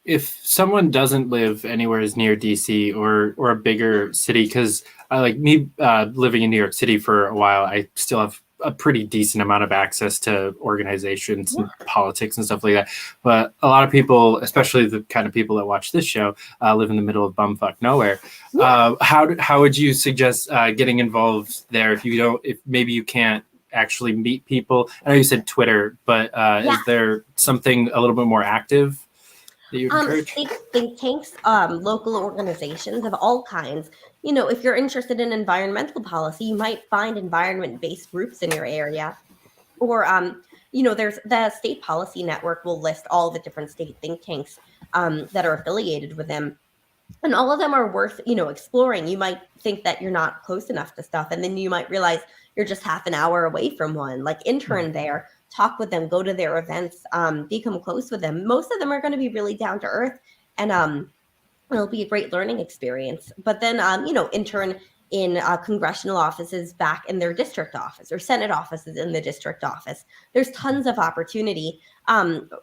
If someone doesn't live anywhere as near DC or a bigger city, because like me living in New York City for a while, I still have a pretty decent amount of access to organizations and politics and stuff like that. But a lot of people, especially the kind of people that watch this show, live in the middle of bumfuck nowhere. How would you suggest getting involved there if maybe you can't actually meet people? I know you said Twitter, but is there something a little bit more active that you encourage? Think tanks, local organizations of all kinds. If you're interested in environmental policy, you might find environment-based groups in your area. Or, there's the State Policy Network will list all the different state think tanks that are affiliated with them. And all of them are worth, exploring. You might think that you're not close enough to stuff, and then you might realize you're just half an hour away from one. Like, intern there, talk with them, go to their events, become close with them. Most of them are going to be really down to earth, and it'll be a great learning experience. But then, intern in congressional offices back in their district office, or Senate offices in the district office. There's tons of opportunity.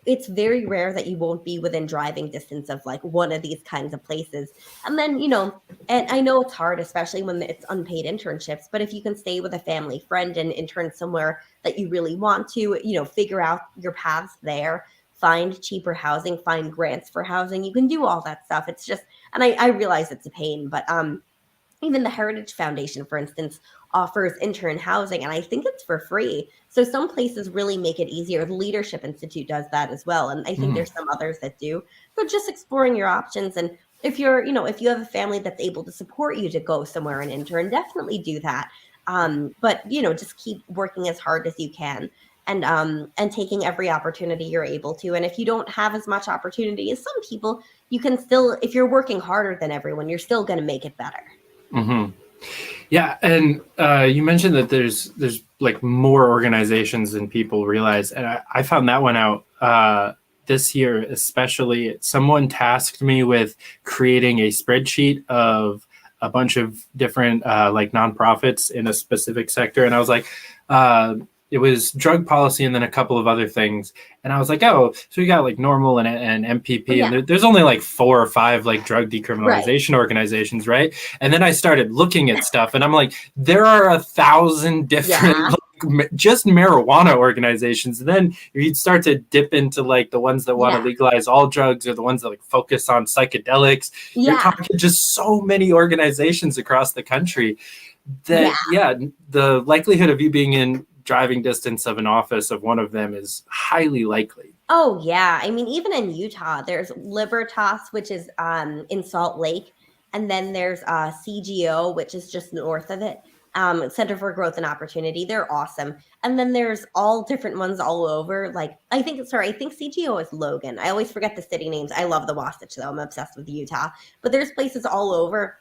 It's very rare that you won't be within driving distance of like one of these kinds of places. And then, and I know it's hard, especially when it's unpaid internships, but if you can stay with a family friend and intern somewhere that you really want to, figure out your paths there, find cheaper housing, find grants for housing, you can do all that stuff. It's just, and I realize it's a pain, but even the Heritage Foundation, for instance, offers intern housing, and I think it's for free. So some places really make it easier. The Leadership Institute does that as well, and I think there's some others that do. So just exploring your options, and if you're, if you have a family that's able to support you to go somewhere and intern, definitely do that. But just keep working as hard as you can, and taking every opportunity you're able to. And if you don't have as much opportunity as some people, you can still, if you're working harder than everyone, you're still going to make it better. Yeah, and you mentioned that there's like more organizations than people realize, and I found that one out this year especially. Someone tasked me with creating a spreadsheet of a bunch of different like nonprofits in a specific sector, and I was like, it was drug policy and then a couple of other things. And I was like, oh, so we got like NORML and MPP, and there's only like 4 or 5 like drug decriminalization organizations, right? And then I started looking at stuff, and I'm like, there are 1,000 different just marijuana organizations. And then you'd start to dip into like the ones that want to legalize all drugs, or the ones that like focus on psychedelics. You're talking just so many organizations across the country that the likelihood of you being in driving distance of an office of one of them is highly likely. Oh yeah, I mean, even in Utah, there's Libertas, which is in Salt Lake, and then there's CGO, which is just north of it. Center for Growth and Opportunity. They're awesome. And then there's all different ones all over. Like, I think CGO is Logan. I always forget the city names. I love the Wasatch, though. I'm obsessed with Utah. But there's places all over.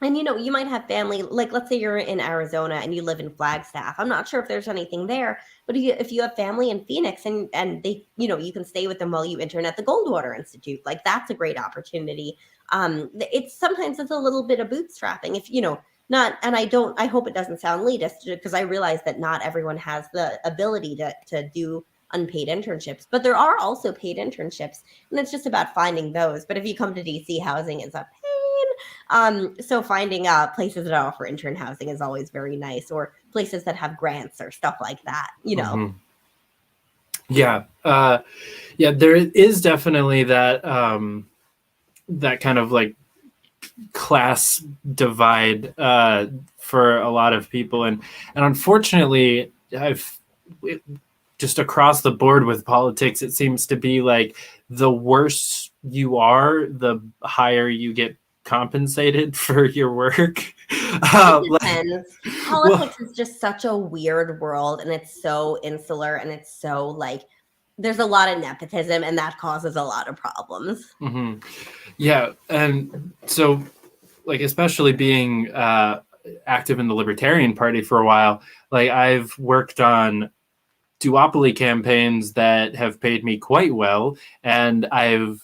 And, you know, you might have family, like, let's say you're in Arizona and you live in Flagstaff. I'm not sure if there's anything there, but if you have family in Phoenix and they, you know, you can stay with them while you intern at the Goldwater Institute, like, that's a great opportunity. Sometimes it's a little bit of bootstrapping if, you know, I hope it doesn't sound elitist, because I realize that not everyone has the ability to do unpaid internships, but there are also paid internships, and it's just about finding those. But if you come to DC, housing is a pain. So finding places that offer intern housing is always very nice, or places that have grants or stuff like that, you know. Yeah. There is definitely that that kind of like class divide for a lot of people, and unfortunately just across the board with politics, it seems to be like the worse you are, the higher you get compensated for your work. It depends. Politics is just such a weird world, and it's so insular, and it's so like there's a lot of nepotism, and that causes a lot of problems. Yeah, and so like especially being active in the Libertarian Party for a while, like I've worked on duopoly campaigns that have paid me quite well, and I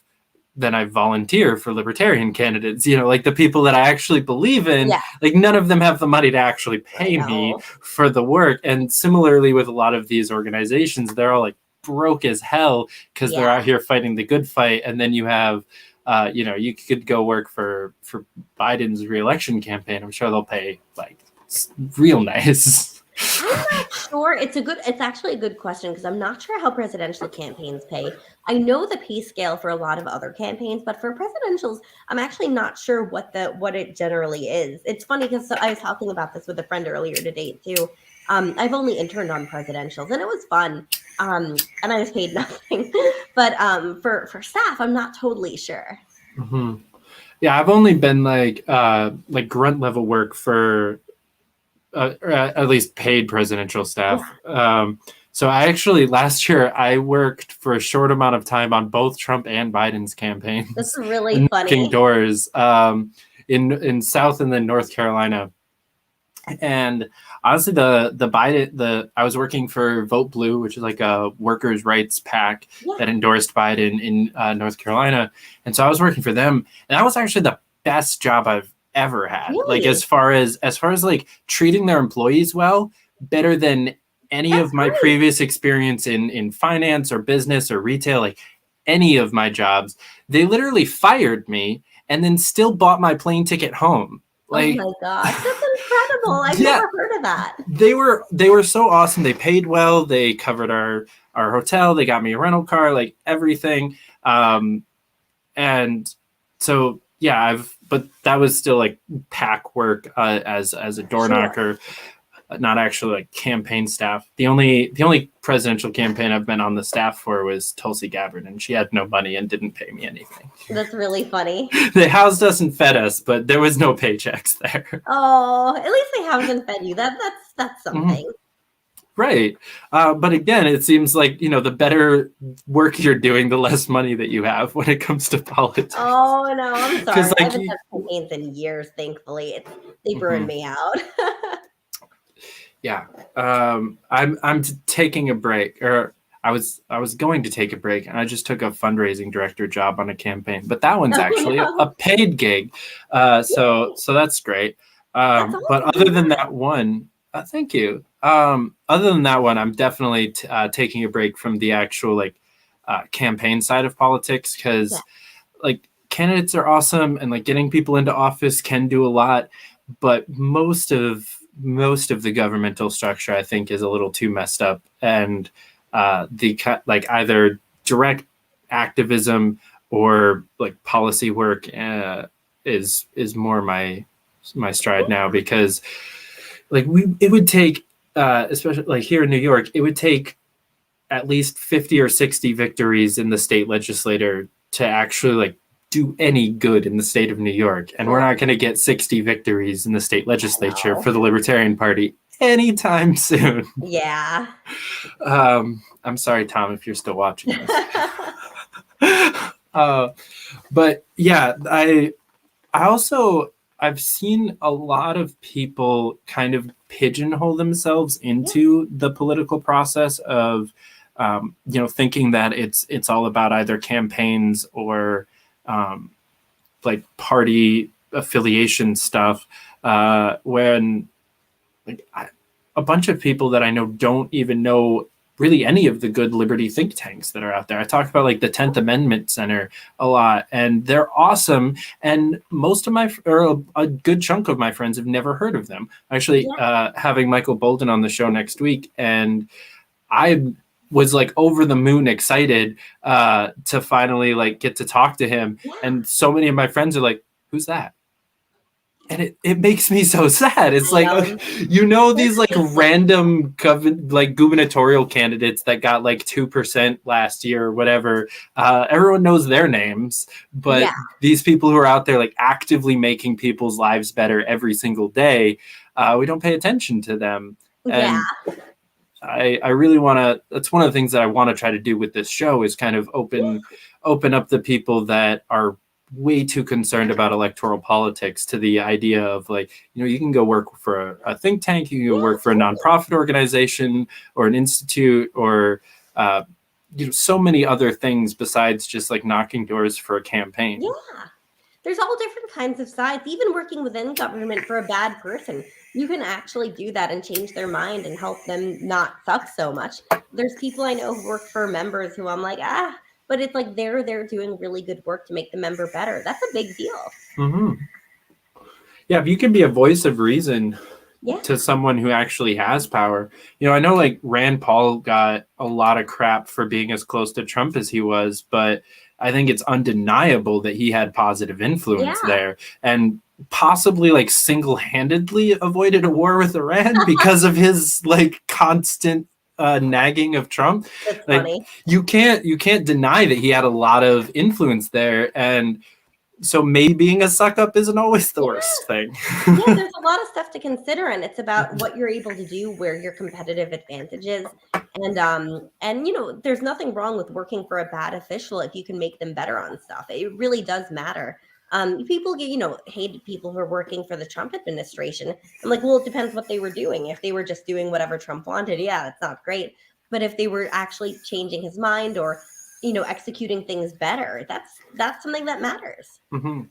volunteer for Libertarian candidates, you know, like the people that I actually believe in. Like none of them have the money to actually pay me for the work. And similarly with a lot of these organizations, they're all like broke as hell because they're out here fighting the good fight. And then you have you know, you could go work for Biden's reelection campaign. I'm sure they'll pay like real nice. I'm not sure. It's actually a good question, because I'm not sure how presidential campaigns pay. I know the pay scale for a lot of other campaigns, but for presidentials, I'm actually not sure what it generally is. It's funny because I was talking about this with a friend earlier today too. I've only interned on presidentials, and it was fun. And I was paid nothing. But for staff, I'm not totally sure. Yeah, I've only been like grunt level work for or at least paid presidential staff. So I actually last year I worked for a short amount of time on both Trump and Biden's campaigns. That's really funny. Knocking doors in South and then North Carolina. And honestly, I was working for Vote Blue, which is like a workers' rights PAC that endorsed Biden in North Carolina. And so I was working for them, and that was actually the best job I've ever had. Really? Like as far as like treating their employees well, better than any of my previous experience in finance or business or retail, like any of my jobs. They literally fired me and then still bought my plane ticket home. Like, oh my gosh, that's incredible. I've never heard of that. They were so awesome. They paid well. They covered our hotel. They got me a rental car, like everything. And so, but that was still like PAC work as a door knocker, not actually like campaign staff. The only presidential campaign I've been on the staff for was Tulsi Gabbard, and she had no money and didn't pay me anything. That's really funny. They housed us and fed us, but there was no paychecks there. Oh, at least they housed and fed you. That's something. Right. But again, it seems like, you know, the better work you're doing, the less money that you have when it comes to politics. Oh, no, I'm sorry. Like, I haven't had campaigns in years, thankfully. They burned me out. Yeah. I'm taking a break, or I was going to take a break, and I just took a fundraising director job on a campaign, but that one's actually a paid gig. So that's great. But other than that one, Thank you. Other than that one, I'm definitely taking a break from the actual campaign side of politics because candidates are awesome and getting people into office can do a lot, but most of the governmental structure I think is a little too messed up, and either direct activism or policy work is more my stride now, because it would take especially here in New York, it would take at least 50 or 60 victories in the state legislature to actually do any good in the state of New York. And we're not going to get 60 victories in the state legislature for the Libertarian Party anytime soon. Yeah. I'm sorry, Tom, if you're still watching this. But yeah, I've seen a lot of people kind of pigeonhole themselves into the political process of, thinking that it's all about either campaigns or party affiliation stuff. When a bunch of people that I know don't even know really any of the good liberty think tanks that are out there. I talk about the 10th Amendment Center a lot, and they're awesome. And most of a good chunk of my friends have never heard of them. Actually, having Michael Bolden on the show next week, and I was over the moon excited to finally get to talk to him. Yeah. And so many of my friends are like, "Who's that?" And it makes me so sad. It's these random gubernatorial candidates that got 2% last year or whatever. Everyone knows their names, but these people who are out there actively making people's lives better every single day, we don't pay attention to them. And I really want to. That's one of the things that I want to try to do with this show is kind of open up the people that are way too concerned about electoral politics to the idea of you can go work for a think tank, you can go work for a nonprofit organization or an institute or so many other things besides just knocking doors for a campaign. Yeah, there's all different kinds of sides. Even working within government for a bad person, you can actually do that and change their mind and help them not suck so much. There's people I know who work for members who I'm but it's they're doing really good work to make the member better. That's a big deal. Mm-hmm. Yeah, if you can be a voice of reason to someone who actually has power. I know Rand Paul got a lot of crap for being as close to Trump as he was, but I think it's undeniable that he had positive influence there and possibly single-handedly avoided a war with Iran because of his constant nagging of Trump. That's funny. You can't deny that he had a lot of influence there, and so maybe being a suck up isn't always the worst thing. There's a lot of stuff to consider, and it's about what you're able to do, where your competitive advantage is, and there's nothing wrong with working for a bad official if you can make them better on stuff. It really does matter. People get, hated people who are working for the Trump administration. I'm it depends what they were doing. If they were just doing whatever Trump wanted, that's not great. But if they were actually changing his mind or, executing things better, that's something that matters. Mm-hmm.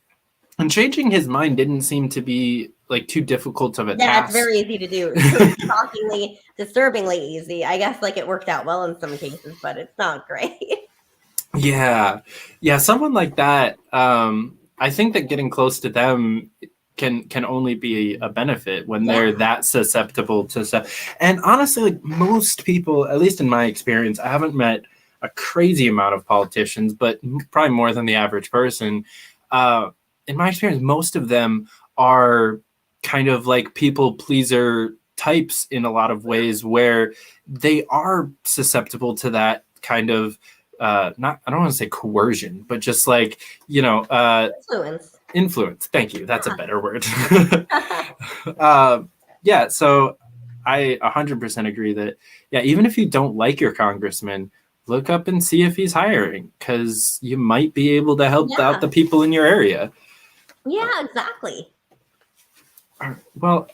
And changing his mind didn't seem to be too difficult of a task. Yeah, it's very easy to do. Shockingly, disturbingly easy. I guess it worked out well in some cases, but it's not great. Yeah. Someone like that. I think that getting close to them can only be a benefit when they're that susceptible to stuff. And honestly, most people, at least in my experience, I haven't met a crazy amount of politicians, but probably more than the average person. In my experience, most of them are kind of people pleaser types in a lot of ways, where they are susceptible to that kind of I don't want to say coercion, but just influence. Thank you. That's a better word. So I 100% agree that, even if you don't like your congressman, look up and see if he's hiring, because you might be able to help out the people in your area. Yeah, exactly. Well,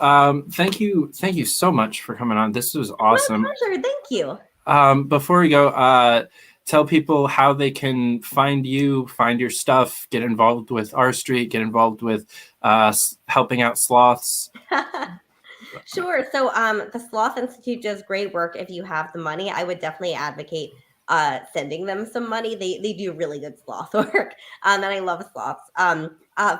thank you so much for coming on. This was awesome. My pleasure. Thank you. Before we go, tell people how they can find you, find your stuff, get involved with R Street, get involved with helping out sloths. Sure. So the Sloth Institute does great work. If you have the money, I would definitely advocate sending them some money. They do really good sloth work. And I love sloths.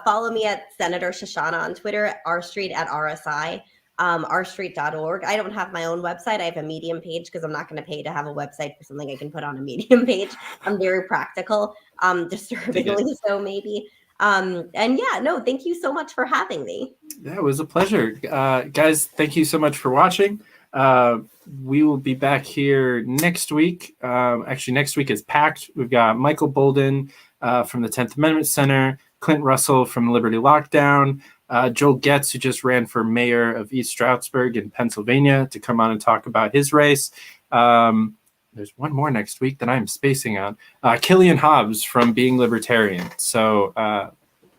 Follow me at Senator Shoshana on Twitter, rstreet at RSI, rstreet.org. I don't have my own website. I have a Medium page because I'm not going to pay to have a website for something I can put on a Medium page. I'm very practical, disturbingly so maybe. And yeah, no, thank you so much for having me. Yeah, it was a pleasure. Guys, thank you so much for watching. We will be back here next week. Actually, next week is packed. We've got Michael Bolden from the 10th Amendment Center, Clint Russell from Liberty Lockdown, Joel Getz, who just ran for mayor of East Stroudsburg in Pennsylvania, to come on and talk about his race. There's one more next week that I'm spacing on. Killian Hobbs from Being Libertarian. So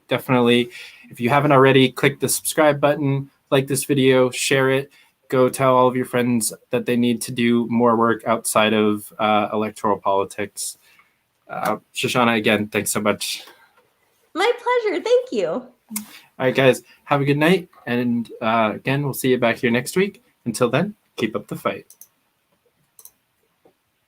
definitely, if you haven't already, click the subscribe button, like this video, share it. Go tell all of your friends that they need to do more work outside of electoral politics. Shoshana, again, thanks so much. My pleasure. Thank you. All right, guys, have a good night. And again, we'll see you back here next week. Until then, keep up the fight.